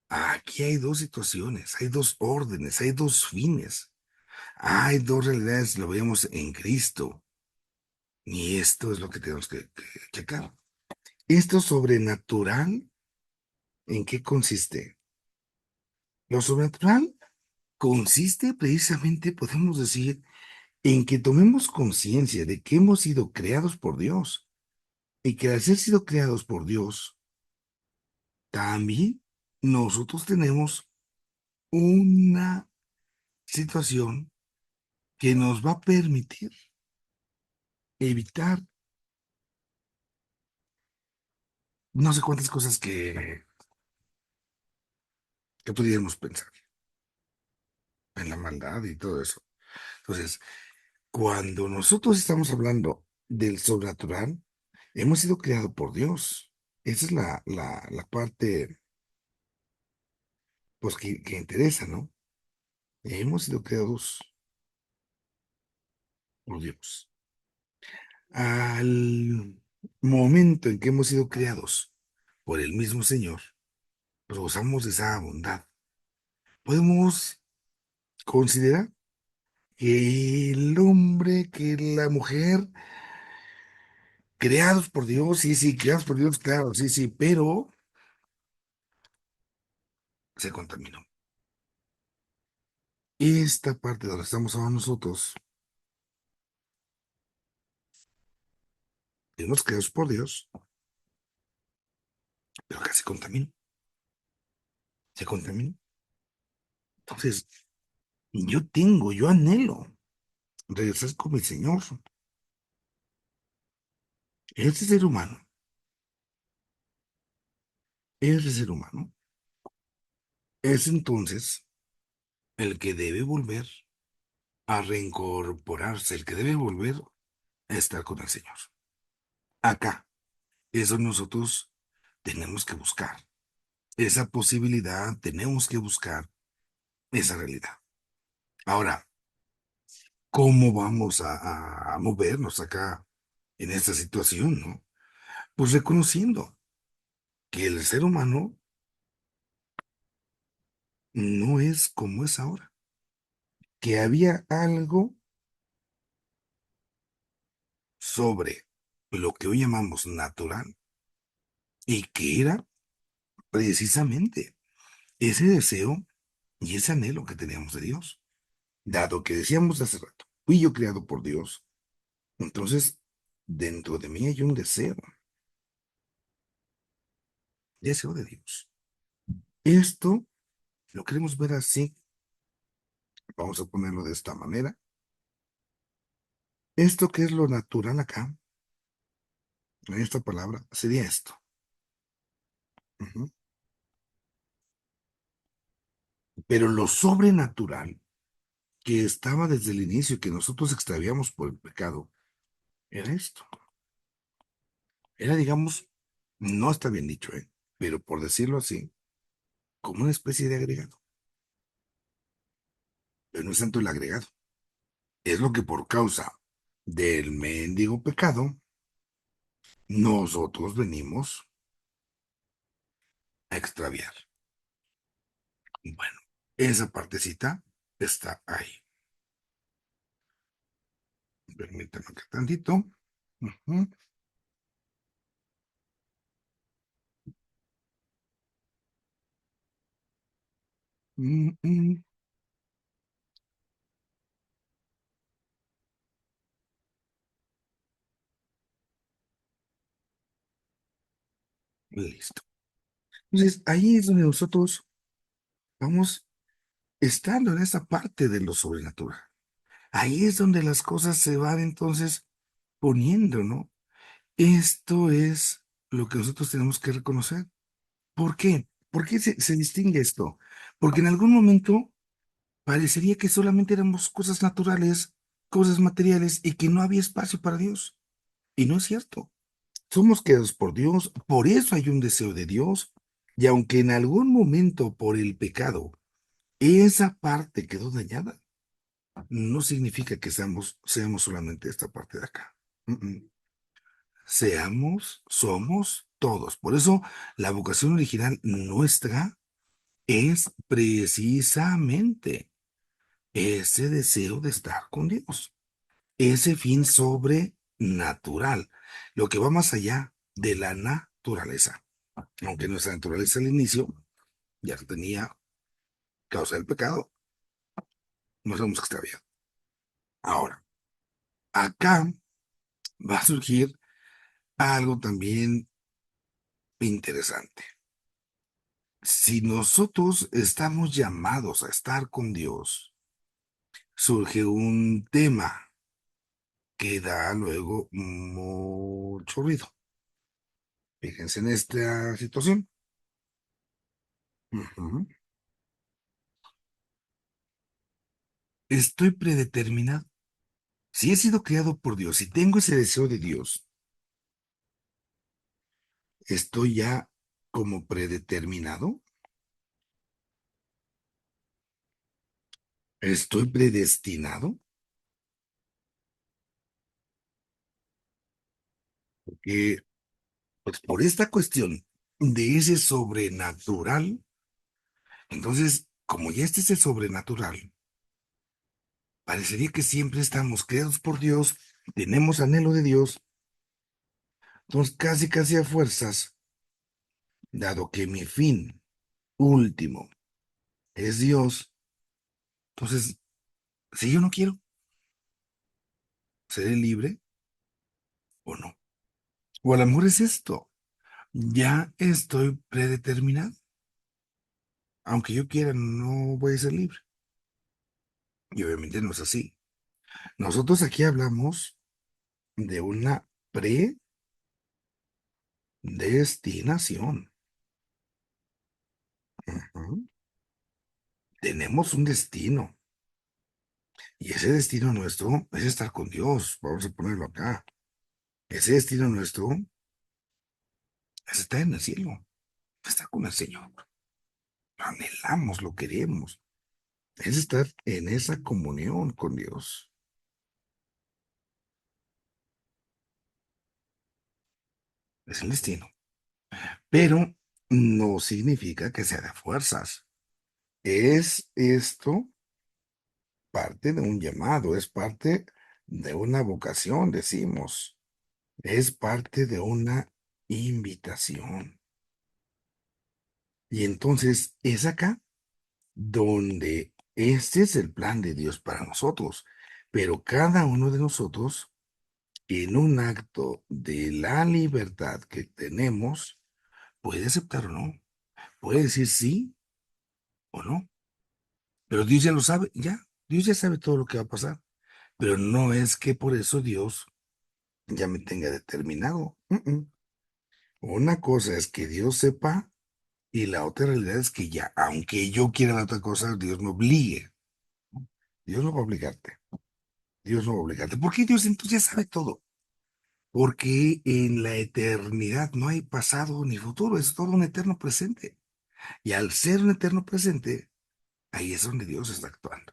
Aquí hay dos situaciones, hay dos órdenes, hay dos fines, hay dos realidades, lo vemos en Cristo. Y esto es lo que tenemos que checar. Esto sobrenatural, ¿en qué consiste? Lo sobrenatural consiste precisamente, podemos decir, en que tomemos conciencia de que hemos sido creados por Dios y que al ser sido creados por Dios, también nosotros tenemos una situación que nos va a permitir evitar no sé cuántas cosas que pudiéramos pensar en la maldad y todo eso. Entonces, cuando nosotros estamos hablando del sobrenatural, hemos sido creados por Dios. Esa es la parte, pues, que interesa, ¿no? Hemos sido creados por Dios. Al momento en que hemos sido creados por el mismo Señor, pues gozamos de esa bondad. Podemos considerar que el hombre, que la mujer, creados por Dios, sí, sí, creados por Dios, claro, sí, sí, pero se contaminó. Esta parte donde estamos ahora nosotros, fuimos creados por Dios, pero acá se contaminó, se contaminó. Entonces, yo anhelo regresar con mi Señor. Este ser humano, este ser humano, es entonces el que debe volver a reincorporarse, el que debe volver a estar con el Señor. Acá, eso nosotros tenemos que buscar. Esa posibilidad, tenemos que buscar esa realidad. Ahora, ¿cómo vamos a movernos acá en esta situación, no? Pues reconociendo que el ser humano no es como es ahora, que había algo sobre lo que hoy llamamos natural y que era precisamente ese deseo y ese anhelo que teníamos de Dios. Dado que decíamos hace rato, fui yo creado por Dios, entonces dentro de mí hay un deseo de Dios. Esto lo queremos ver así, vamos a ponerlo de esta manera. Esto que es lo natural acá, en esta palabra, sería esto. Ujú. Pero lo sobrenatural que estaba desde el inicio y que nosotros extraviamos por el pecado, era esto. Era, digamos, no está bien dicho, ¿eh? Pero por decirlo así, como una especie de agregado. Pero no es tanto el agregado. Es lo que por causa del mendigo pecado, nosotros venimos a extraviar. Bueno, esa partecita está ahí. Permítame que tantito. Ujú, mm, mm. Listo. Entonces, ahí es donde nosotros vamos estando en esa parte de lo sobrenatural. Ahí es donde las cosas se van entonces poniendo, ¿no? Esto es lo que nosotros tenemos que reconocer. ¿Por qué? ¿Por qué se distingue esto? Porque en algún momento parecería que solamente éramos cosas naturales, cosas materiales y que no había espacio para Dios. Y no es cierto. Somos creados por Dios, por eso hay un deseo de Dios. Y aunque en algún momento por el pecado esa parte quedó dañada, no significa que seamos solamente esta parte de acá. Mm, mm. Seamos, somos todos. Por eso la vocación original nuestra es precisamente ese deseo de estar con Dios, ese fin sobrenatural, lo que va más allá de la naturaleza. Aunque nuestra naturaleza al inicio ya tenía causa del pecado, nos hemos extraviado. Ahora, acá va a surgir algo también interesante. Si nosotros estamos llamados a estar con Dios, surge un tema que da luego mucho ruido. Fíjense en esta situación. Ujú. Estoy predeterminado. Si he sido creado por Dios y tengo ese deseo de Dios, estoy ya como predeterminado. Estoy predestinado. Porque pues, por esta cuestión de ese sobrenatural, entonces, como ya este es el sobrenatural, parecería que siempre estamos creados por Dios, tenemos anhelo de Dios, entonces casi, casi a fuerzas, dado que mi fin último es Dios, entonces, si yo no quiero, ¿seré libre o no? O a lo mejor es esto, ya estoy predeterminado, aunque yo quiera, no voy a ser libre. Y obviamente no es así. Nosotros aquí hablamos de una predestinación. Ujú. Tenemos un destino y ese destino nuestro es estar con Dios. Vamos a ponerlo acá. Ese destino nuestro es estar en el cielo, estar con el Señor. Lo anhelamos, lo queremos. Es estar en esa comunión con Dios. Es el destino. Pero no significa que sea de fuerzas. Es esto parte de un llamado, es parte de una vocación, decimos. Es parte de una invitación. Y entonces es acá donde este es el plan de Dios para nosotros. Pero cada uno de nosotros, en un acto de la libertad que tenemos, puede aceptar o no. Puede decir sí o no. Pero Dios ya lo sabe, ya. Dios ya sabe todo lo que va a pasar. Pero no es que por eso Dios ya me tenga determinado. Una cosa es que Dios sepa. Y la otra realidad es que ya, aunque yo quiera la otra cosa, Dios me obligue. Dios no va a obligarte. Dios no va a obligarte. ¿Por qué Dios entonces ya sabe todo? Porque en la eternidad no hay pasado ni futuro, es todo un eterno presente. Y al ser un eterno presente, ahí es donde Dios está actuando.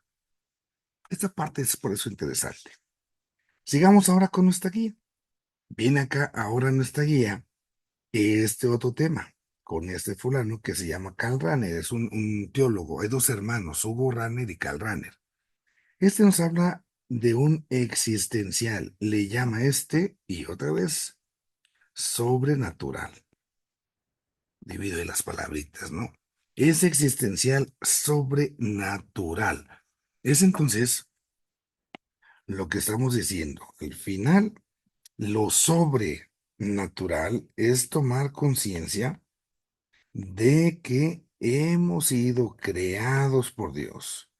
Esta parte es por eso interesante. Sigamos ahora con nuestra guía. Viene acá ahora nuestra guía este otro tema con este fulano que se llama Karl Rahner, es un teólogo. Hay dos hermanos, Hugo Rahner y Karl Rahner. Este nos habla de un existencial. Le llama y otra vez, sobrenatural, debido a las palabritas, ¿no? Es existencial sobrenatural. Es entonces lo que estamos diciendo. Al final, lo sobrenatural es tomar conciencia de que hemos sido creados por Dios.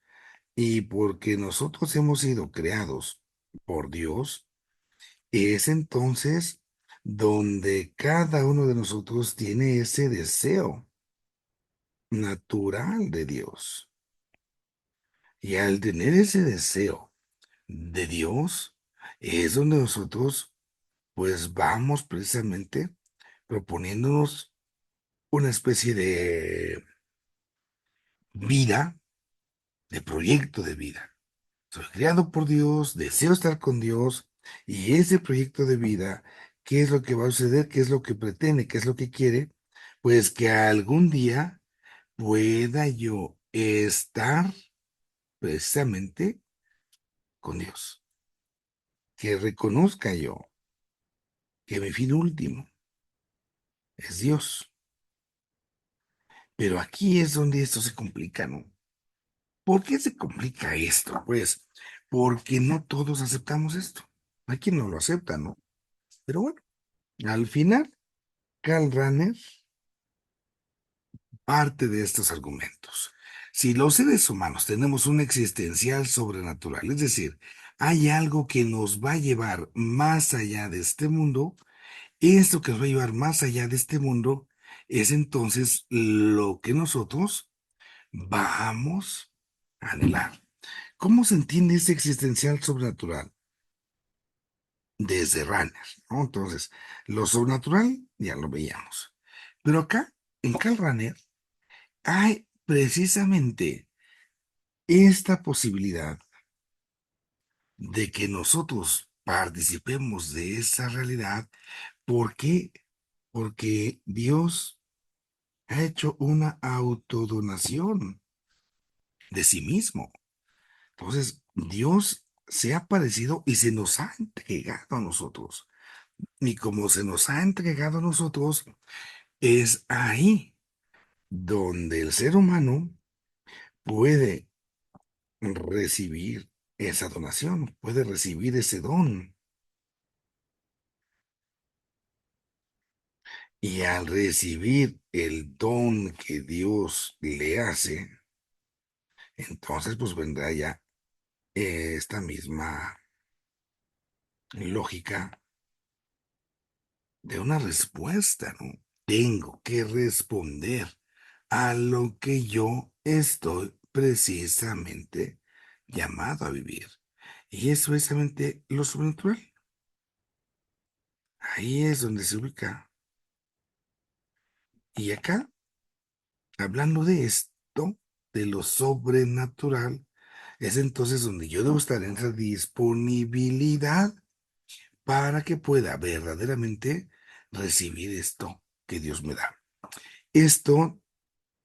Y porque nosotros hemos sido creados por Dios, es entonces donde cada uno de nosotros tiene ese deseo natural de Dios. Y al tener ese deseo de Dios, es donde nosotros pues vamos precisamente proponiéndonos una especie de vida, de proyecto de vida. Soy creado por Dios, deseo estar con Dios y ese proyecto de vida, ¿qué es lo que va a suceder? ¿Qué es lo que pretende? ¿Qué es lo que quiere? Pues que algún día pueda yo estar precisamente con Dios, que reconozca yo que mi fin último es Dios. Pero aquí es donde esto se complica, ¿no? ¿Por qué se complica esto? Pues porque no todos aceptamos esto. Hay quien no lo acepta, ¿no? Pero bueno, al final, Karl Rahner parte de estos argumentos. Si los seres humanos tenemos un existencial sobrenatural, es decir, hay algo que nos va a llevar más allá de este mundo, esto que nos va a llevar más allá de este mundo es entonces lo que nosotros vamos a anhelar. ¿Cómo se entiende ese existencial sobrenatural? Desde Runner, ¿no? Entonces, lo sobrenatural ya lo veíamos. Pero acá, en Karl Rahner, hay precisamente esta posibilidad de que nosotros participemos de esa realidad. ¿Por qué? Porque Dios ha hecho una autodonación de sí mismo. Entonces, Dios se ha aparecido y se nos ha entregado a nosotros. Y como se nos ha entregado a nosotros, es ahí donde el ser humano puede recibir esa donación, puede recibir ese don. Y al recibir el don que Dios le hace, entonces pues vendrá ya esta misma lógica de una respuesta, ¿no? Tengo que responder a lo que yo estoy precisamente llamado a vivir. Y es precisamente lo sobrenatural. Ahí es donde se ubica. Y acá, hablando de esto, de lo sobrenatural, es entonces donde yo debo estar en esa disponibilidad para que pueda verdaderamente recibir esto que Dios me da. Esto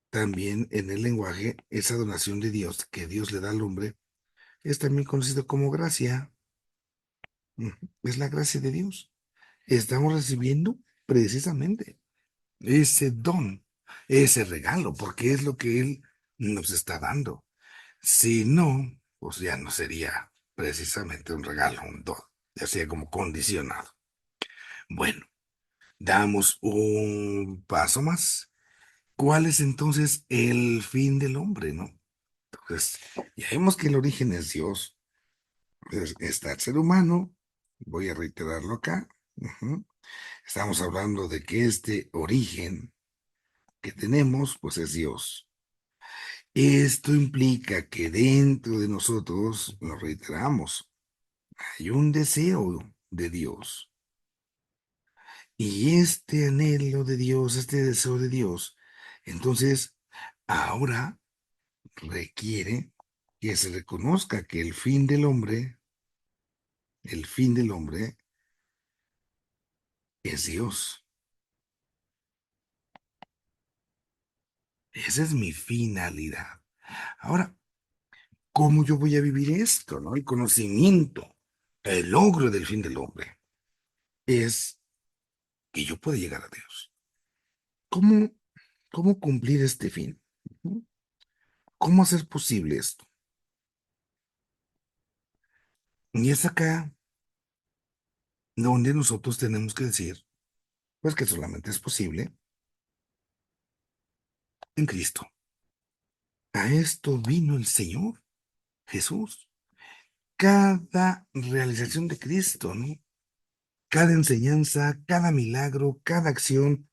también en el lenguaje, esa donación de Dios que Dios le da al hombre, es también conocido como gracia. Ujú. Es la gracia de Dios. Estamos recibiendo precisamente ese don, ese regalo, porque es lo que Él nos está dando. Si no, pues ya no sería precisamente un regalo, un don, ya sería como condicionado. Bueno, damos un paso más. ¿Cuál es entonces el fin del hombre, no? Entonces, ya vemos que el origen es Dios, está el ser humano, voy a reiterarlo acá. Ujú. Estamos hablando de que este origen que tenemos, pues es Dios. Esto implica que dentro de nosotros, lo reiteramos, hay un deseo de Dios. Y este anhelo de Dios, este deseo de Dios, entonces ahora requiere que se reconozca que el fin del hombre es Dios. Esa es mi finalidad. Ahora, ¿cómo yo voy a vivir esto, no? El conocimiento, el logro del fin del hombre es que yo pueda llegar a Dios. ¿Cómo, cómo cumplir este fin? Ujú. ¿Cómo hacer posible esto? Y es acá donde nosotros tenemos que decir, pues que solamente es posible en Cristo. A esto vino el Señor Jesús. Cada realización de Cristo, ¿no? Cada enseñanza, cada milagro, cada acción,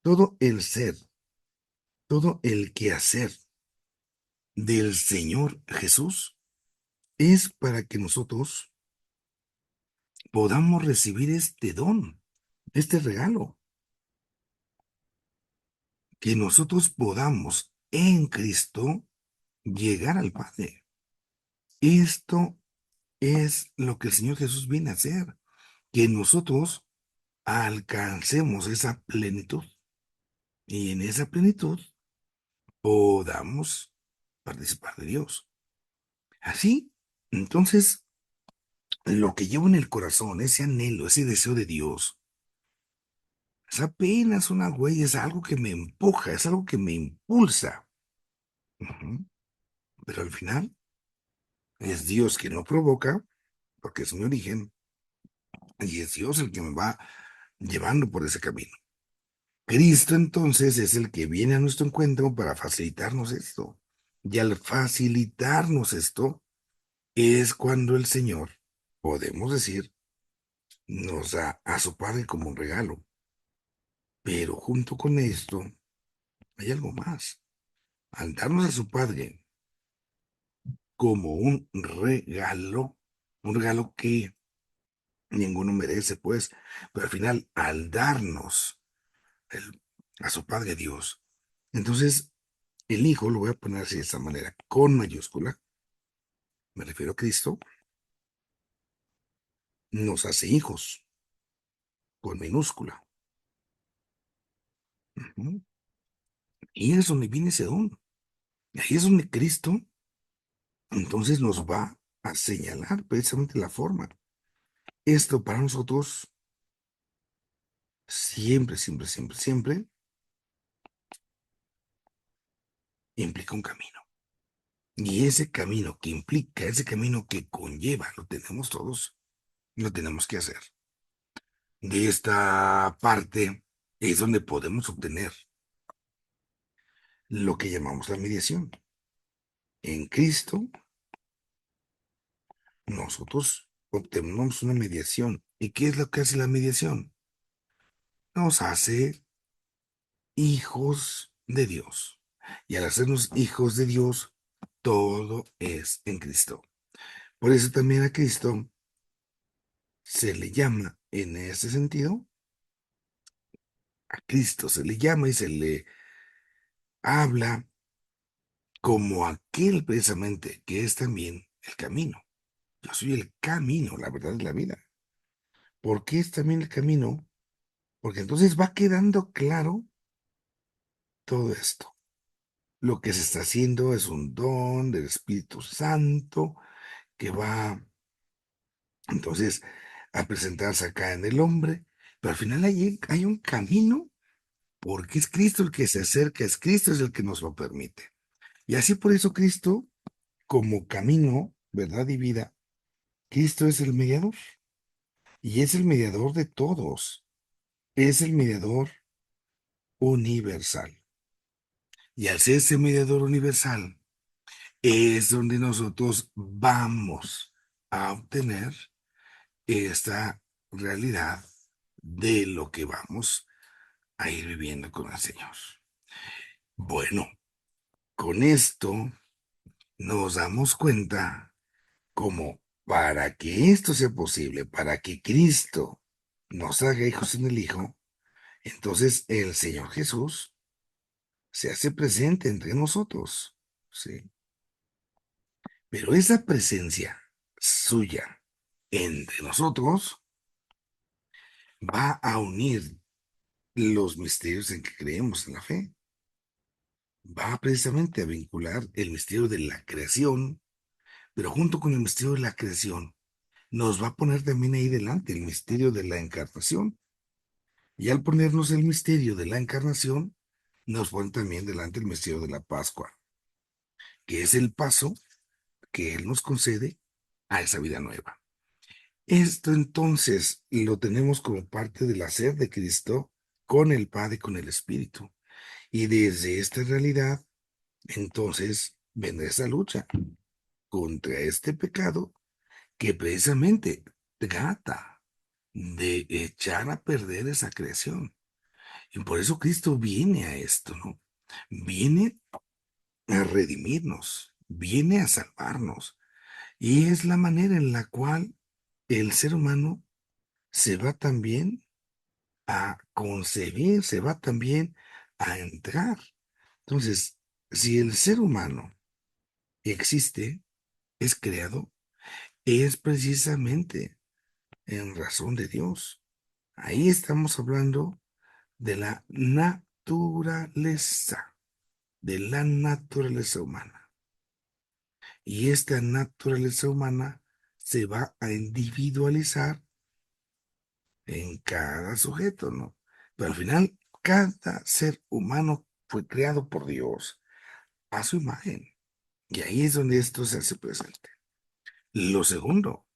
todo el ser, todo el quehacer del Señor Jesús es para que nosotros podamos recibir este don, este regalo, que nosotros podamos en Cristo llegar al Padre. Esto es lo que el Señor Jesús viene a hacer, que nosotros alcancemos esa plenitud y en esa plenitud podamos participar de Dios. Así, entonces, lo que llevo en el corazón, ese anhelo, ese deseo de Dios, es apenas una huella, es algo que me empuja, es algo que me impulsa. Ujú. Pero al final es Dios quien lo provoca, porque es mi origen, y es Dios el que me va llevando por ese camino. Cristo entonces es el que viene a nuestro encuentro para facilitarnos esto. Y al facilitarnos esto es cuando el Señor, podemos decir, nos da a su Padre como un regalo. Pero junto con esto hay algo más. Al darnos a su Padre como un regalo que ninguno merece, pues, pero al final, al darnos el- a su Padre Dios, entonces el Hijo, lo voy a poner así de esa manera, con mayúscula, me refiero a Cristo, nos hace hijos, con minúscula. Ujú. Y es donde viene ese don. Ahí es donde Cristo, entonces, nos va a señalar precisamente la forma. Esto para nosotros siempre, siempre, siempre, siempre implica un camino. Y ese camino que implica, ese camino que conlleva, lo tenemos todos, lo tenemos que hacer. De esta parte es donde podemos obtener lo que llamamos la mediación. En Cristo, nosotros obtenemos una mediación. ¿Y qué es lo que hace la mediación? Nos hace hijos de Dios. Y al hacernos hijos de Dios, todo es en Cristo. Por eso también a Cristo se le llama en ese sentido, a Cristo se le llama y se le habla como aquel precisamente que es también el camino. Yo soy el camino, la verdad es la vida. ¿Por qué es también el camino? Porque entonces va quedando claro todo esto. Lo que se está haciendo es un don del Espíritu Santo que va entonces a presentarse acá en el hombre, pero al final hay un camino porque es Cristo el que se acerca, es Cristo es el que nos lo permite. Y así por eso Cristo, como camino, verdad y vida, Cristo es el mediador y es el mediador de todos, es el mediador universal. Y al ser ese mediador universal, es donde nosotros vamos a obtener esta realidad de lo que vamos a ir viviendo con el Señor. Bueno, con esto nos damos cuenta como para que esto sea posible, para que Cristo nos haga hijos en el Hijo, entonces el Señor Jesús se hace presente entre nosotros, ¿sí? Pero esa presencia suya entre nosotros va a unir los misterios en que creemos en la fe. Va precisamente a vincular el misterio de la creación pero junto con el misterio de la creación, nos va a poner también ahí delante el misterio de la encarnación. Y al ponernos el misterio de la encarnación, nos pone también delante el misterio de la Pascua, que es el paso que Él nos concede a esa vida nueva. Esto entonces lo tenemos como parte del hacer de Cristo con el Padre, con el Espíritu. Y desde esta realidad, entonces, vendrá esa lucha contra este pecado que precisamente trata de echar a perder esa creación. Y por eso Cristo viene a esto, ¿no? Viene a redimirnos, viene a salvarnos. Y es la manera en la cual el ser humano se va también a concebir, se va también a entrar. Entonces, si el ser humano existe, es creado, es precisamente en razón de Dios. Ahí estamos hablando de la naturaleza humana. Y esta naturaleza humana se va a individualizar en cada sujeto, ¿no? Pero al final, cada ser humano fue creado por Dios a su imagen. Y ahí es donde esto se hace presente. Lo segundo,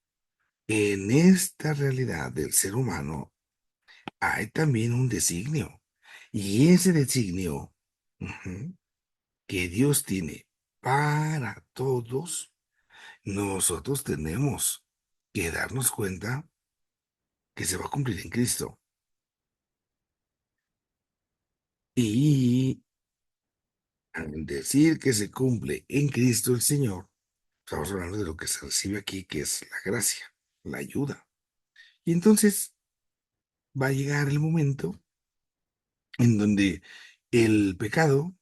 en esta realidad del ser humano hay también un designio. Y ese designio que Dios tiene para todos, nosotros tenemos que darnos cuenta que se va a cumplir en Cristo. Y al decir que se cumple en Cristo el Señor, estamos hablando de lo que se recibe aquí, que es la gracia, la ayuda. Y entonces va a llegar el momento en donde el pecado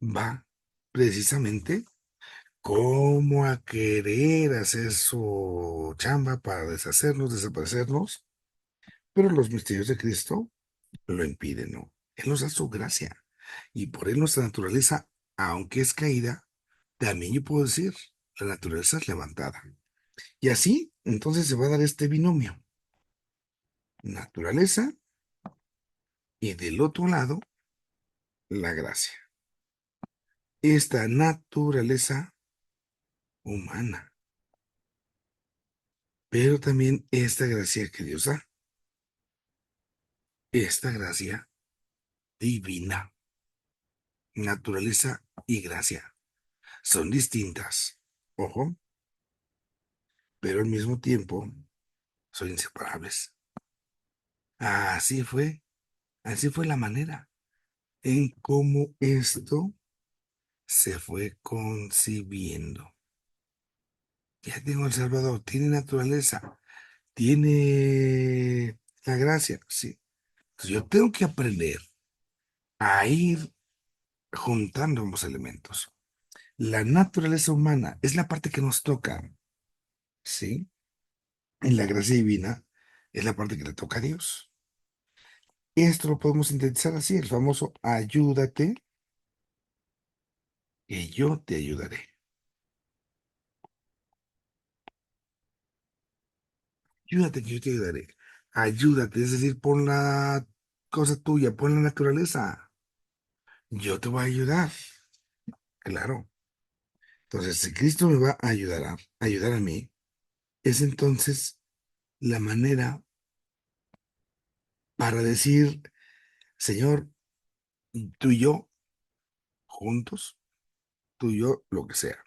va precisamente como a querer hacer su chamba para deshacernos, desaparecernos, pero los misterios de Cristo lo impiden, ¿no? Él nos da su gracia y por él nuestra naturaleza, aunque es caída, también yo puedo decir, la naturaleza es levantada. Y así, entonces se va a dar este binomio, naturaleza y del otro lado, la gracia. Esta naturaleza humana, pero también esta gracia que Dios da, esta gracia divina, naturaleza y gracia, son distintas, ojo, pero al mismo tiempo son inseparables. Así así fue la manera en cómo esto se fue concibiendo. Ya tengo El Salvador, tiene naturaleza, tiene la gracia, sí. Entonces yo tengo que aprender a ir juntando ambos elementos. La naturaleza humana es la parte que nos toca, ¿sí? En la gracia divina es la parte que le toca a Dios. Esto lo podemos sintetizar así, el famoso ayúdate, que yo te ayudaré. Ayúdate, que yo te ayudaré. Ayúdate, es decir, pon la cosa tuya, pon la naturaleza. Yo te voy a ayudar, claro. Entonces, si Cristo me va a ayudar a mí, es entonces la manera para decir, Señor, tú y yo juntos, tú y yo, lo que sea.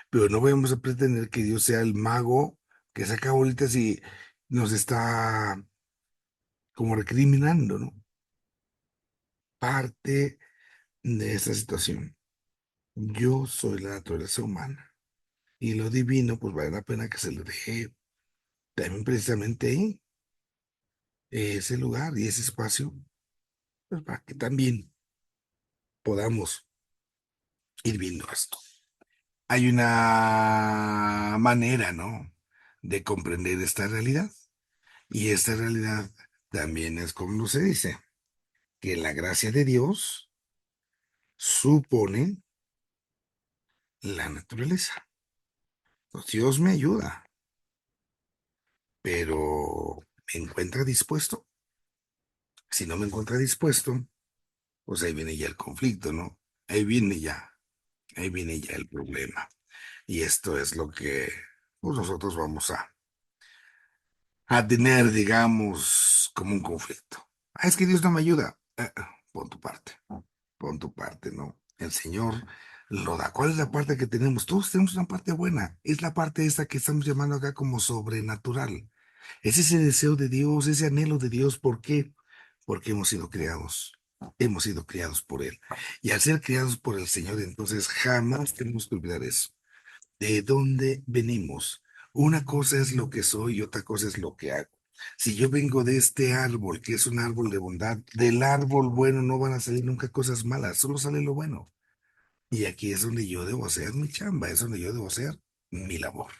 Pero no vamos a pretender que Dios sea el mago que saca bolitas y nos está como recriminando, ¿no? Parte de esta situación. Yo soy la naturaleza humana y lo divino, pues vale la pena que se le deje también precisamente ahí ese lugar y ese espacio, pues para que también podamos ir viendo esto. Hay una manera, ¿no? De comprender esta realidad. Y esta realidad también es como se dice, que la gracia de Dios supone la naturaleza. Pues Dios me ayuda, pero ¿me encuentra dispuesto? Si no me encuentra dispuesto, pues ahí viene ya el conflicto, ¿no? Ahí viene ya, ahí viene ya el problema. Y esto es lo que pues, nosotros vamos a tener, digamos, como un conflicto. Ah, es que Dios no me ayuda. Pon tu parte, pon tu parte, ¿no? El Señor lo da. ¿Cuál es la parte que tenemos? Todos tenemos una parte buena. Es la parte esta que estamos llamando acá como sobrenatural. Es ese deseo de Dios, ese anhelo de Dios. ¿Por qué? Porque hemos sido criados. Hemos sido criados por Él. Y al ser criados por el Señor, entonces jamás tenemos que olvidar eso. ¿De dónde venimos? Una cosa es lo que soy y otra cosa es lo que hago. Si yo vengo de este árbol, que es un árbol de bondad, del árbol bueno no van a salir nunca cosas malas, solo sale lo bueno. Y aquí es donde yo debo hacer mi chamba, es donde yo debo hacer mi labor.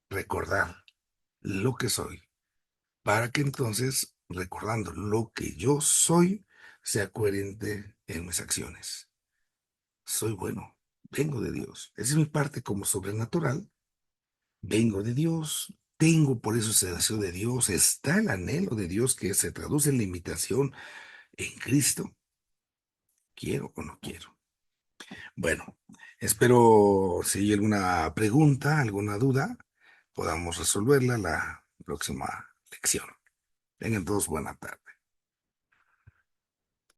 Recordar lo que soy, para que entonces, recordando lo que yo soy, sea coherente en mis acciones. Soy bueno, vengo de Dios. Esa es mi parte como sobrenatural. Vengo de Dios, tengo por eso ese deseo de Dios, está el anhelo de Dios que se traduce en la imitación en Cristo. ¿Quiero o no quiero? Bueno, espero si hay alguna pregunta, alguna duda, podamos resolverla la próxima lección. Tengan todos buena tarde.